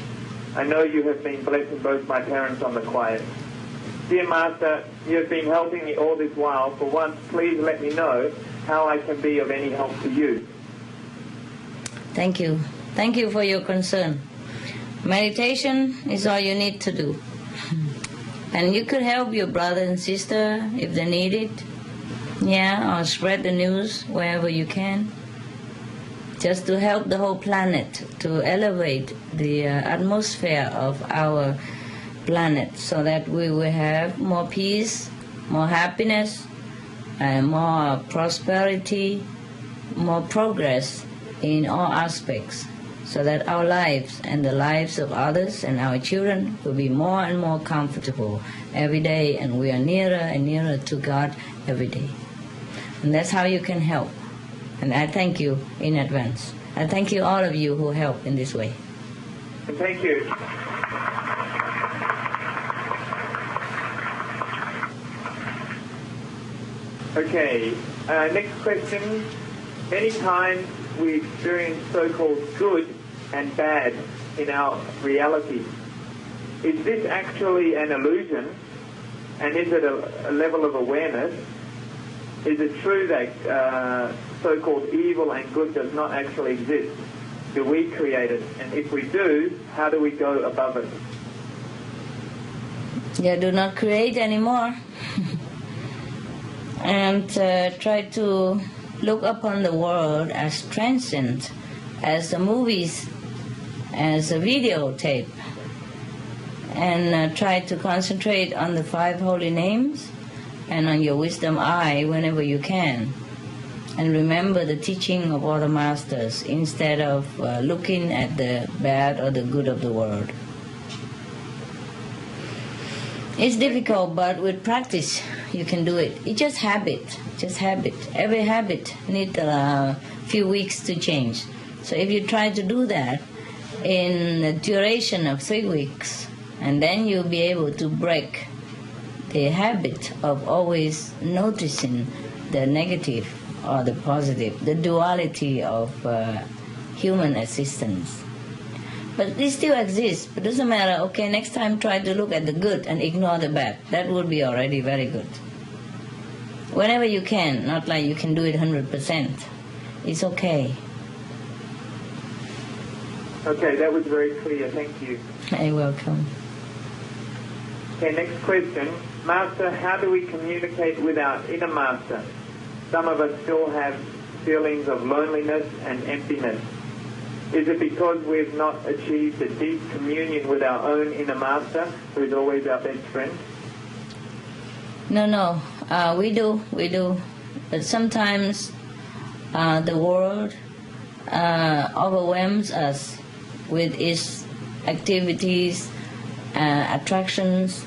S1: I know you have been blessing both my parents on the quiet. Dear Master, you have been helping me all this while. For once, please let me know how I can be of any help to you.
S3: Thank you. Thank you for your concern. Meditation is all you need to do. And you could help your brother and sister if they need it. Yeah, or spread the news wherever you can. Just to help the whole planet, to elevate the atmosphere of our planet so that we will have more peace, more happiness, and more prosperity, more progress in all aspects, so that our lives and the lives of others and our children will be more and more comfortable every day, and we are nearer and nearer to God every day. And that's how you can help. And I thank you in advance. I thank you, all of you who help in this way.
S1: Thank you. Okay, next question. Many times we experience so-called good and bad in our reality. Is this actually an illusion? And is it a level of awareness? Is it true that so-called evil and good does not actually exist? Do we create it? And if we do, how do we go above it?
S3: Yeah, do not create anymore. And try to look upon the world as transient, as the movies, as a videotape, and try to concentrate on the 5 holy names and on your wisdom eye whenever you can. And remember the teaching of all the masters instead of looking at the bad or the good of the world. It's difficult, but with practice you can do it. It's just habit, just habit. Every habit needs a few weeks to change. So if you try to do that in the duration of 3 weeks, and then you'll be able to break the habit of always noticing the negative or the positive, the duality of human existence. But this still exists, but it doesn't matter. Okay, next time try to look at the good and ignore the bad. That would be already very good. Whenever you can, not like you can do it 100%. It's okay.
S1: Okay, that was very clear. Thank you.
S3: You're welcome.
S1: Okay, next question. Master, how do we communicate with our inner master? Some of us still have feelings of loneliness and emptiness. Is it because we've not achieved a deep communion with our own inner master, who is always our best friend?
S3: No, we do. But sometimes the world overwhelms us with its activities, attractions,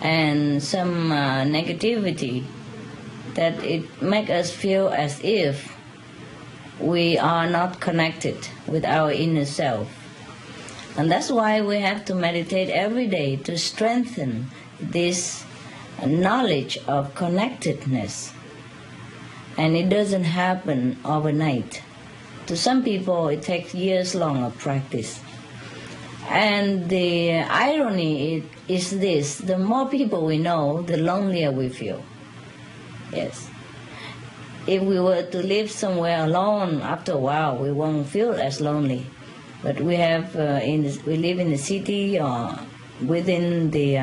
S3: and some negativity that it makes us feel as if we are not connected with our inner self. And that's why we have to meditate every day to strengthen this knowledge of connectedness. And it doesn't happen overnight. To some people, it takes years long of practice. And the irony is this: the more people we know, the lonelier we feel. Yes. If we were to live somewhere alone, after a while we won't feel as lonely. But we have we live in the city or within the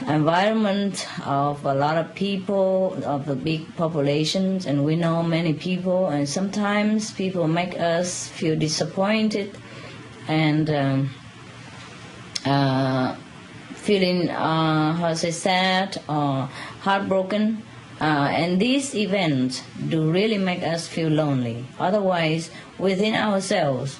S3: environment of a lot of people, of the big populations, and we know many people, and sometimes people make us feel disappointed and feeling sad or heartbroken, and these events do really make us feel lonely. Otherwise, within ourselves,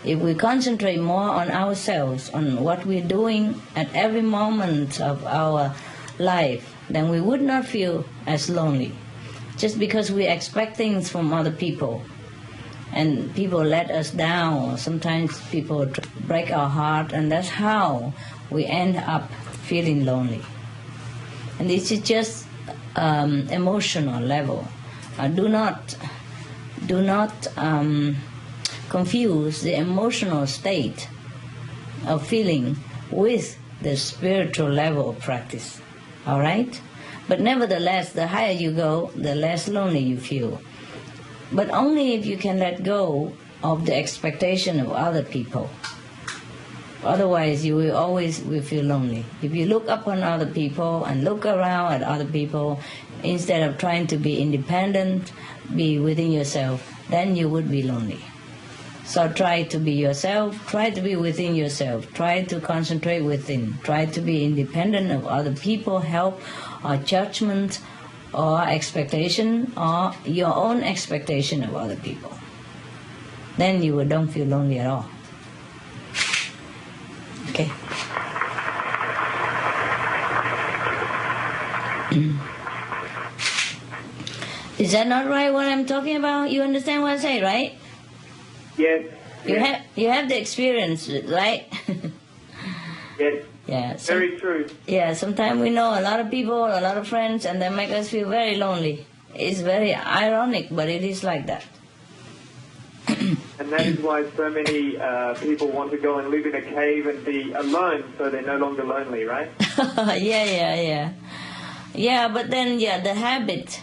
S3: if we concentrate more on ourselves, on what we're doing at every moment of our life, then we would not feel as lonely. Just because we expect things from other people, and people let us down, or sometimes people break our heart, and that's how we end up feeling lonely. And this is just emotional level. Do not confuse the emotional state of feeling with the spiritual level of practice. All right? But nevertheless, the higher you go, the less lonely you feel. But only if you can let go of the expectation of other people. Otherwise, you will always feel lonely. If you look upon other people and look around at other people, instead of trying to be independent, be within yourself, then you would be lonely. So try to be yourself, try to be within yourself, try to concentrate within, try to be independent of other people, help or judgment or expectation or your own expectation of other people. Then you don't feel lonely at all. Okay. Is that not right what I'm talking about? You understand what I say, right?
S1: Yes.
S3: You have the experience, right?
S1: Yes.
S3: Yeah.
S1: Very true.
S3: Yeah, sometimes we know a lot of people, a lot of friends, and they make us feel very lonely. It's very ironic, but it is like that.
S1: And that is why so many people want to go and live in a cave and be alone, so they're no longer lonely, right?
S3: Yeah, but then, the habit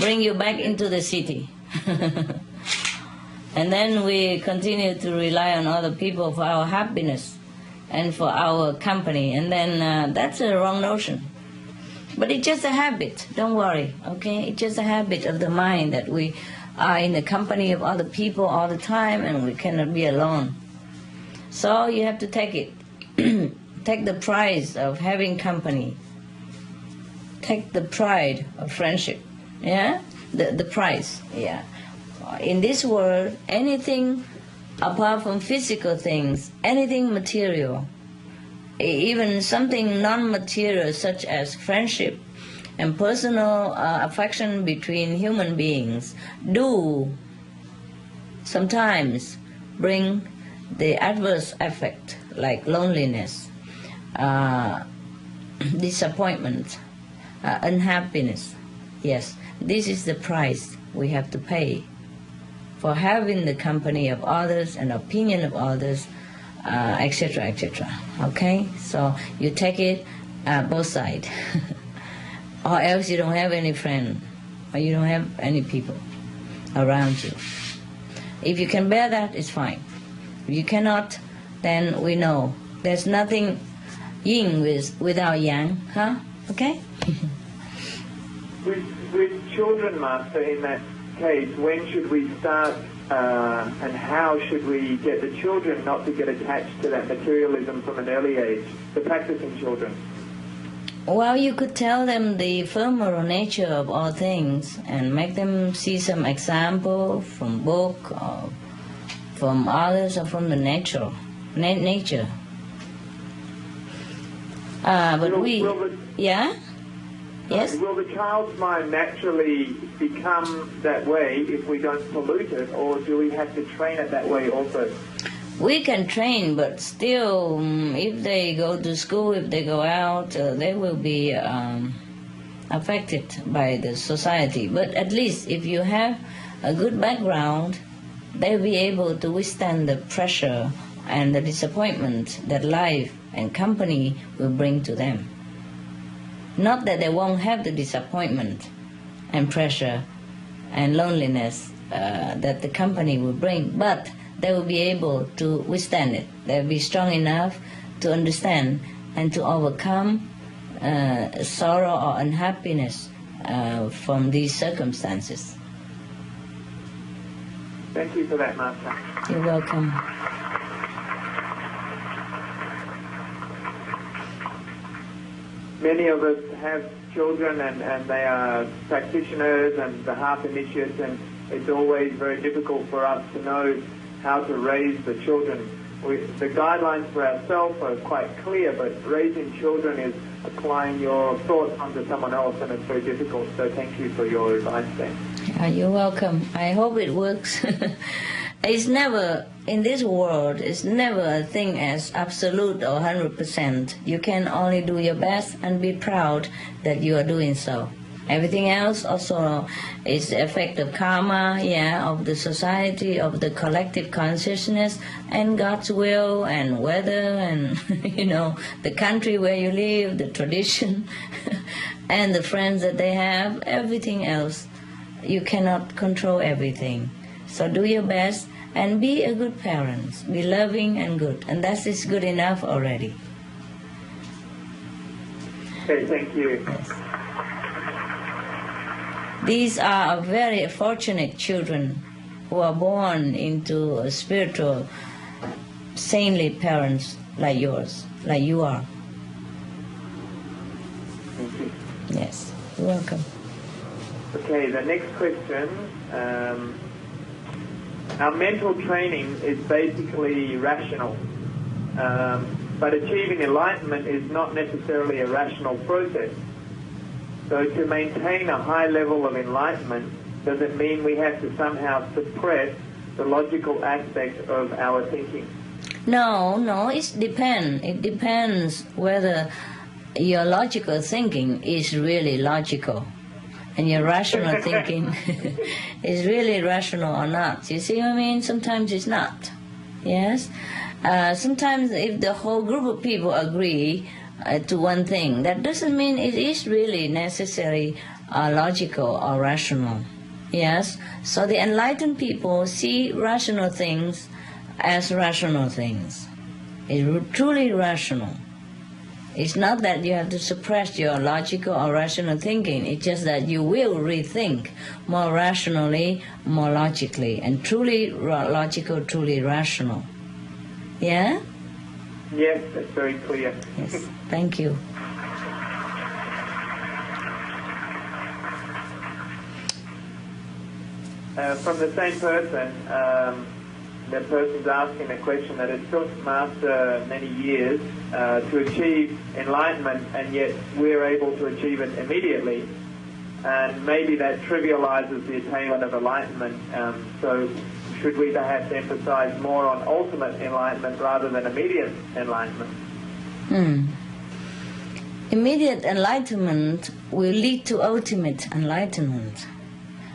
S3: bring you back into the city. And then we continue to rely on other people for our happiness and for our company. And then that's a wrong notion. But it's just a habit. Don't worry, okay? It's just a habit of the mind that we are in the company of other people all the time and we cannot be alone. So you have to take it. Take the prize of having company. Take the pride of friendship. Yeah? The prize, yeah. In this world, anything apart from physical things, anything material, even something non-material such as friendship and personal affection between human beings, do sometimes bring the adverse effect like loneliness, disappointment, unhappiness. Yes, this is the price we have to pay for having the company of others and opinion of others, etc., etc. Okay? So you take it both sides. Or else you don't have any friend, or you don't have any people around you. If you can bear that, it's fine. If you cannot, then we know there's nothing yin without yang, huh? Okay?
S1: With children, Master, in that case, when should we start and how should we get the children not to get attached to that materialism from an early age, the practicing children?
S3: Well, you could tell them the ephemeral nature of all things and make them see some example from book or from others or from the nature. Yes?
S1: Will the child's mind naturally become that way if we don't pollute it, or do we have to train it that way also?
S3: We can train, but still, if they go to school, if they go out, they will be affected by the society. But at least if you have a good background, they'll be able to withstand the pressure and the disappointment that life and company will bring to them. Not that they won't have the disappointment and pressure and loneliness that the company will bring, but they will be able to withstand it. They will be strong enough to understand and to overcome sorrow or unhappiness from these circumstances.
S1: Thank you for that, Master.
S3: You're welcome.
S1: Many of us have children and they are practitioners and the heart initiates, and it's always very difficult for us to know how to raise the children. The guidelines for ourselves are quite clear, but raising children is applying your thoughts onto someone else, and it's very difficult. So thank you for your advice there.
S3: You're welcome. I hope it works. It's never, in this world, it's never a thing as absolute or 100%. You can only do your best and be proud that you are doing so. Everything else also is the effect of karma, of the society, of the collective consciousness, and God's will, and weather, and, the country where you live, the tradition, and the friends that they have, everything else. You cannot control everything. So do your best and be a good parent. Be loving and good. And that is good enough already.
S1: Okay, thank you.
S3: Yes. These are very fortunate children who are born into spiritual, saintly parents like yours, like you are.
S1: Thank you.
S3: Yes, you're welcome.
S1: Okay, the next question. Our mental training is basically rational, but achieving enlightenment is not necessarily a rational process. So to maintain a high level of enlightenment, does it mean we have to somehow suppress the logical aspect of our thinking?
S3: No, it depends. It depends whether your logical thinking is really logical and your rational thinking is really rational or not. You see what I mean? Sometimes it's not. Yes? Sometimes if the whole group of people agree to one thing, that doesn't mean it is really necessary logical or rational. Yes? So the enlightened people see rational things as rational things. It's truly rational. It's not that you have to suppress your logical or rational thinking. It's just that you will rethink more rationally, more logically, and truly logical, truly rational. Yeah?
S1: Yes, that's very clear.
S3: Yes, thank you.
S1: From the same person, the person's asking a question that it took Master many years to achieve enlightenment, and yet we're able to achieve it immediately. And maybe that trivializes the attainment of enlightenment. So should we perhaps emphasize more on ultimate enlightenment rather than immediate enlightenment?
S3: Immediate enlightenment will lead to ultimate enlightenment.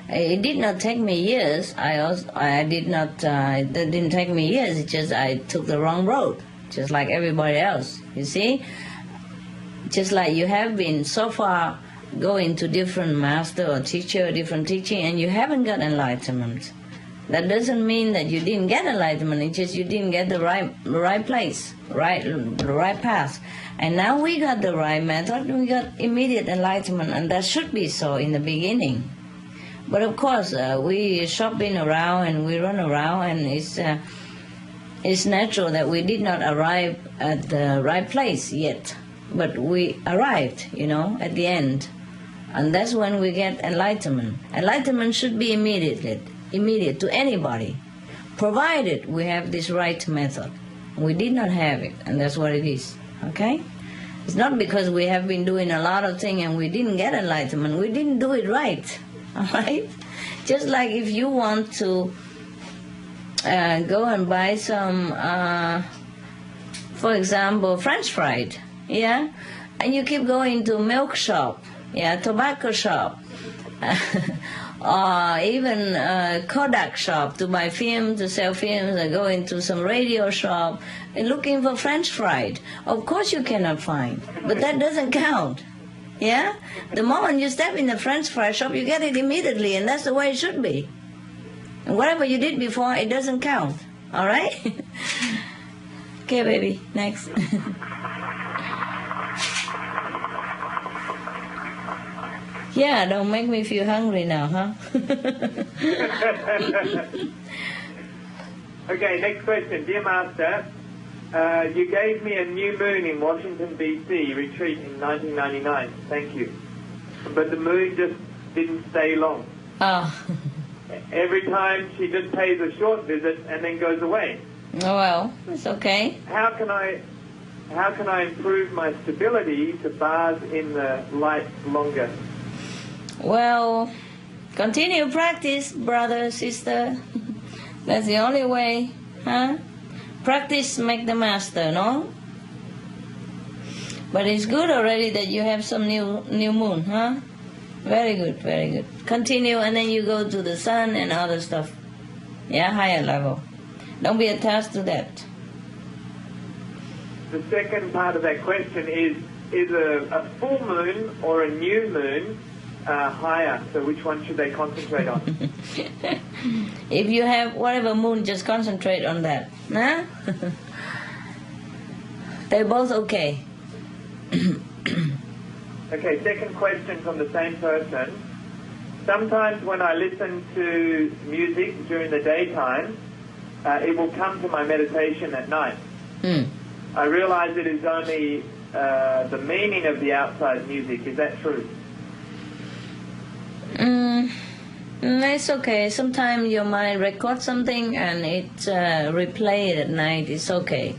S3: It did not take me years. It didn't take me years. It's just I took the wrong road, just like everybody else. You see, just like you have been so far going to different master or teacher, different teaching, and you haven't got enlightenment. That doesn't mean that you didn't get enlightenment. It's just you didn't get the right place, the right path. And now we got the right method. We got immediate enlightenment, and that should be so in the beginning. But of course, we shopping around and we run around, and it's natural that we did not arrive at the right place yet. But we arrived, at the end. And that's when we get enlightenment. Enlightenment should be immediate to anybody, provided we have this right method. We did not have it, and that's what it is, okay? It's not because we have been doing a lot of things and we didn't get enlightenment. We didn't do it right. All right? Just like if you want to go and buy some, for example, French fries, yeah? And you keep going to milk shop, tobacco shop, even Kodak shop to buy film, to sell films, or go into some radio shop and looking for French fries. Of course you cannot find, but that doesn't count. Yeah? The moment you step in the French fry shop, you get it immediately, and that's the way it should be. And whatever you did before, it doesn't count. All right? Okay, baby, next. Yeah, don't make me feel hungry now, huh?
S1: Okay, next question. Dear Master, you gave me a new moon in Washington, D.C. retreat in 1999. Thank you. But the moon just didn't stay long.
S3: Oh.
S1: Every time she just pays a short visit and then goes away.
S3: Oh, well, it's okay.
S1: How can I improve my stability to bask in the light longer?
S3: Well, continue practice, brother, sister. That's the only way, huh? Practice make the master, no? But it's good already that you have some new moon, huh? Very good, very good. Continue, and then you go to the sun and other stuff. Yeah, higher level. Don't be attached to that.
S1: The second part of that question is a full moon or a new moon higher? So which one should they concentrate on?
S3: If you have whatever moon, just concentrate on that. Huh? They're both okay.
S1: Okay, second question from the same person. Sometimes when I listen to music during the daytime, it will come to my meditation at night. I realize it is only the meaning of the outside music. Is that true?
S3: It's okay. Sometimes your mind records something and it replay it at night. It's okay.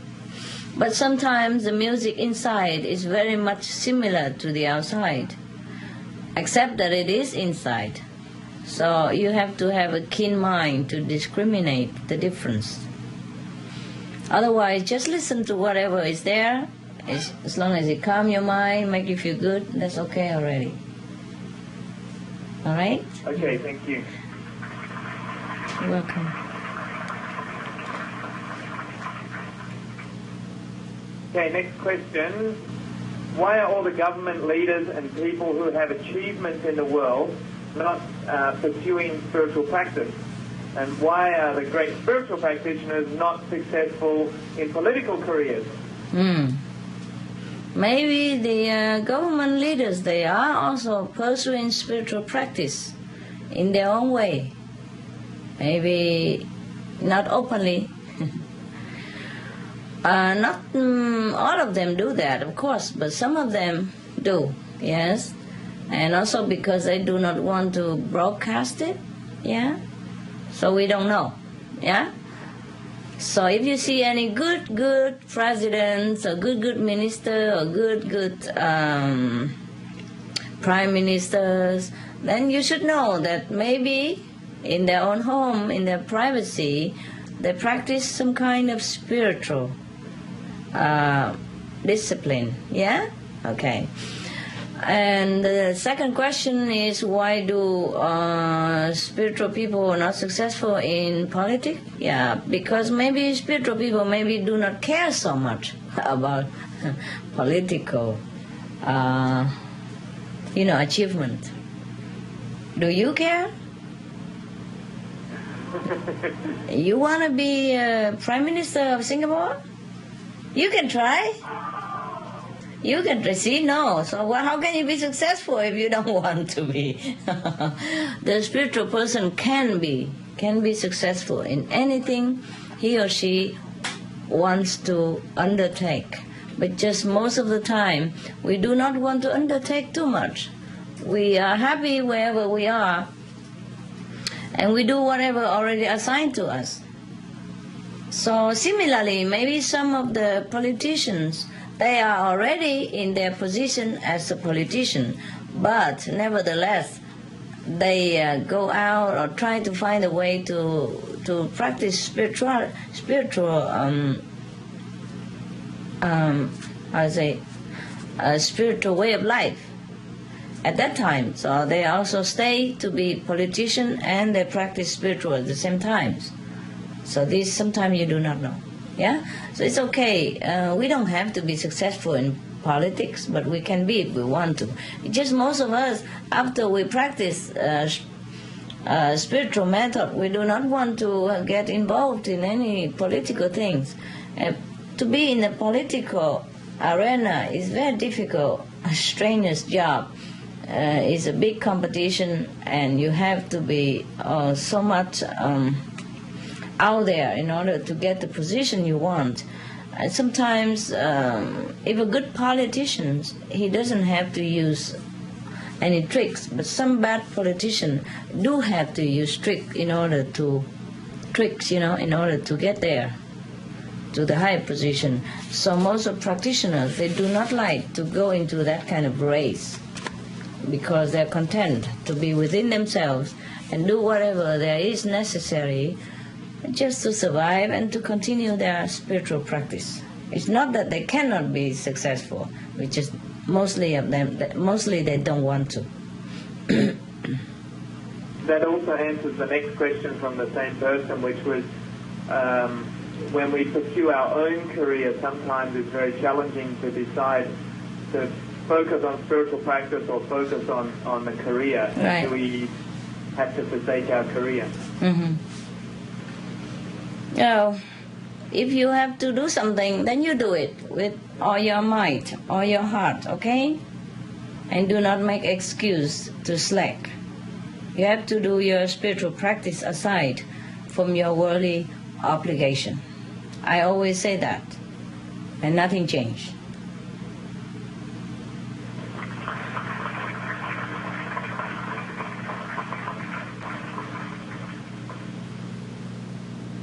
S3: But sometimes the music inside is very much similar to the outside, except that it is inside. So you have to have a keen mind to discriminate the difference. Otherwise, just listen to whatever is there. As long as it calm your mind, make you feel good, that's okay already. All right?
S1: Okay, thank you.
S3: You're welcome.
S1: Okay, next question. Why are all the government leaders and people who have achievements in the world not pursuing spiritual practice? And why are the great spiritual practitioners not successful in political careers?
S3: Maybe the government leaders, they are also pursuing spiritual practice in their own way. Maybe not openly. Not all of them do that, of course, but some of them do, yes. And also because they do not want to broadcast it, yeah. So we don't know, yeah. So if you see any good presidents or good minister or good prime ministers, then you should know that maybe in their own home, in their privacy, they practice some kind of spiritual discipline, yeah? Okay. And the second question is, why do spiritual people not successful in politics? Yeah, because maybe spiritual people maybe do not care so much about political, achievement. Do you care? You want to be Prime Minister of Singapore? You can try. You can try. See, no. So how can you be successful if you don't want to be? The spiritual person can be successful in anything he or she wants to undertake. But just most of the time, we do not want to undertake too much. We are happy wherever we are, and we do whatever already assigned to us. So similarly, maybe some of the politicians, they are already in their position as a politician, but nevertheless, they go out or try to find a way to practice spiritual way of life. at that time. So they also stay to be politician and they practice spiritual at the same time. So this sometimes you do not know. Yeah? So it's okay. We don't have to be successful in politics, but we can be if we want to. It's just most of us, after we practice spiritual method, we do not want to get involved in any political things. To be in a political arena is very difficult, a strenuous job. It's a big competition, and you have to be so much out there in order to get the position you want. And sometimes, if a good politician, he doesn't have to use any tricks, but some bad politicians do have to use tricks in order to get there to the high position. So most of practitioners, they do not like to go into that kind of race because they're content to be within themselves and do whatever there is necessary just to survive and to continue their spiritual practice. It's not that they cannot be successful, which is mostly they don't want to.
S1: That also answers the next question from the same person, which was when we pursue our own career, sometimes it's very challenging to decide to focus on spiritual practice or focus on the career.
S3: Right.
S1: Do we have to forsake our career?
S3: Mm-hmm. No. If you have to do something, then you do it with all your might, all your heart, okay? And do not make excuse to slack. You have to do your spiritual practice aside from your worldly obligation. I always say that, and nothing changed.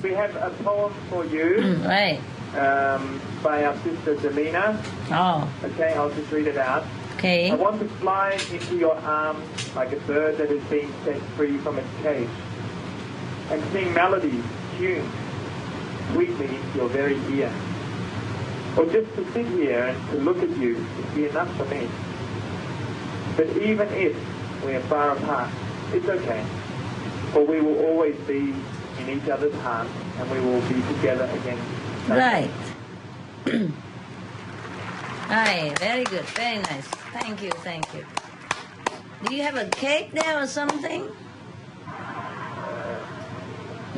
S1: We have a poem for you.
S3: Right.
S1: By our sister Delina.
S3: Oh.
S1: Okay, I'll just read it out.
S3: Okay.
S1: I want to fly into your arms like a bird that has been set free from its cage, and sing melodies, tunes, sweetly into your very ear. Or just to sit here and to look at you would be enough for me. But even if we are far apart, it's okay, for we will always be in each other's hearts, and we will be together again.
S3: Right. Hi, very good, very nice. Thank you, thank you. Do you have a cake there or something?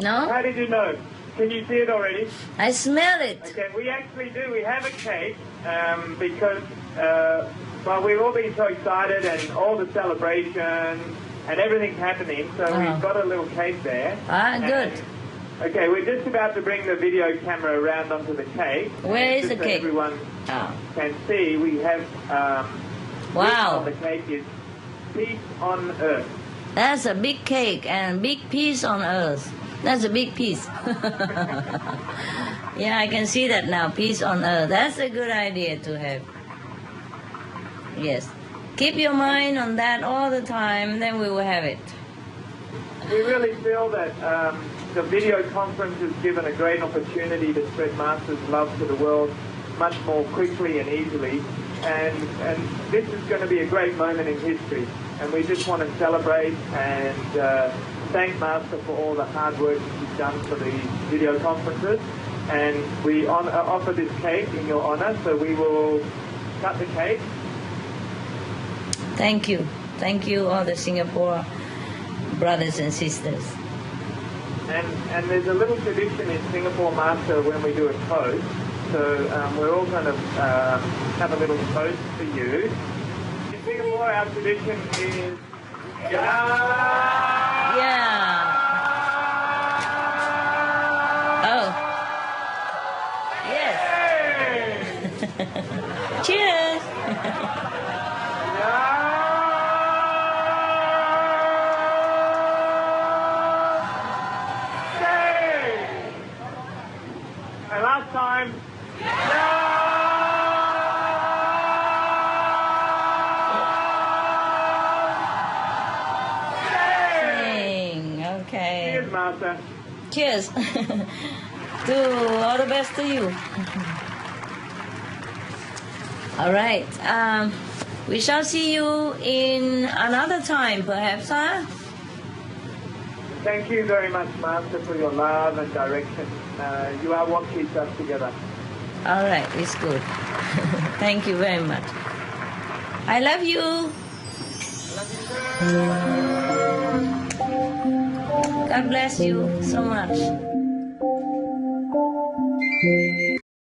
S3: No?
S1: How did you know? Can you see it already?
S3: I smell it.
S1: Okay, we actually do. We have a cake because, well, we've all been so excited and all the celebrations and everything's happening, so we've got a little cake there.
S3: Ah, good.
S1: Okay, we're just about to bring the video camera around onto the cake.
S3: Where is the
S1: so
S3: cake?
S1: Everyone can see. We have
S3: wow.
S1: On the cake is peace on earth.
S3: That's a big cake and big piece on earth. That's a big piece. Yeah, I can see that now. Peace on earth. That's a good idea to have. Yes. Keep your mind on that all the time, then we will have it.
S1: We really feel that the video conference has given a great opportunity to spread Master's love to the world much more quickly and easily. And this is going to be a great moment in history. And we just want to celebrate and thank Master for all the hard work he's done for the video conferences. And we offer this cake in your honor, so we will cut the cake.
S3: Thank you. Thank you, all the Singapore brothers and sisters.
S1: And there's a little tradition in Singapore, Master, when we do a toast. So we're all going to have a little toast for you. In Singapore, our tradition is...
S3: Yeah. Oh. Yes. Cheers.
S1: And last time.
S3: Okay.
S1: Cheers, Master.
S3: Cheers. All the best to you. All right. We shall see you in another time, perhaps, huh?
S1: Thank you very much, Master, for your love and direction. You are what keeps us together.
S3: All right, it's good. Thank you very much. I love you. God bless you so much.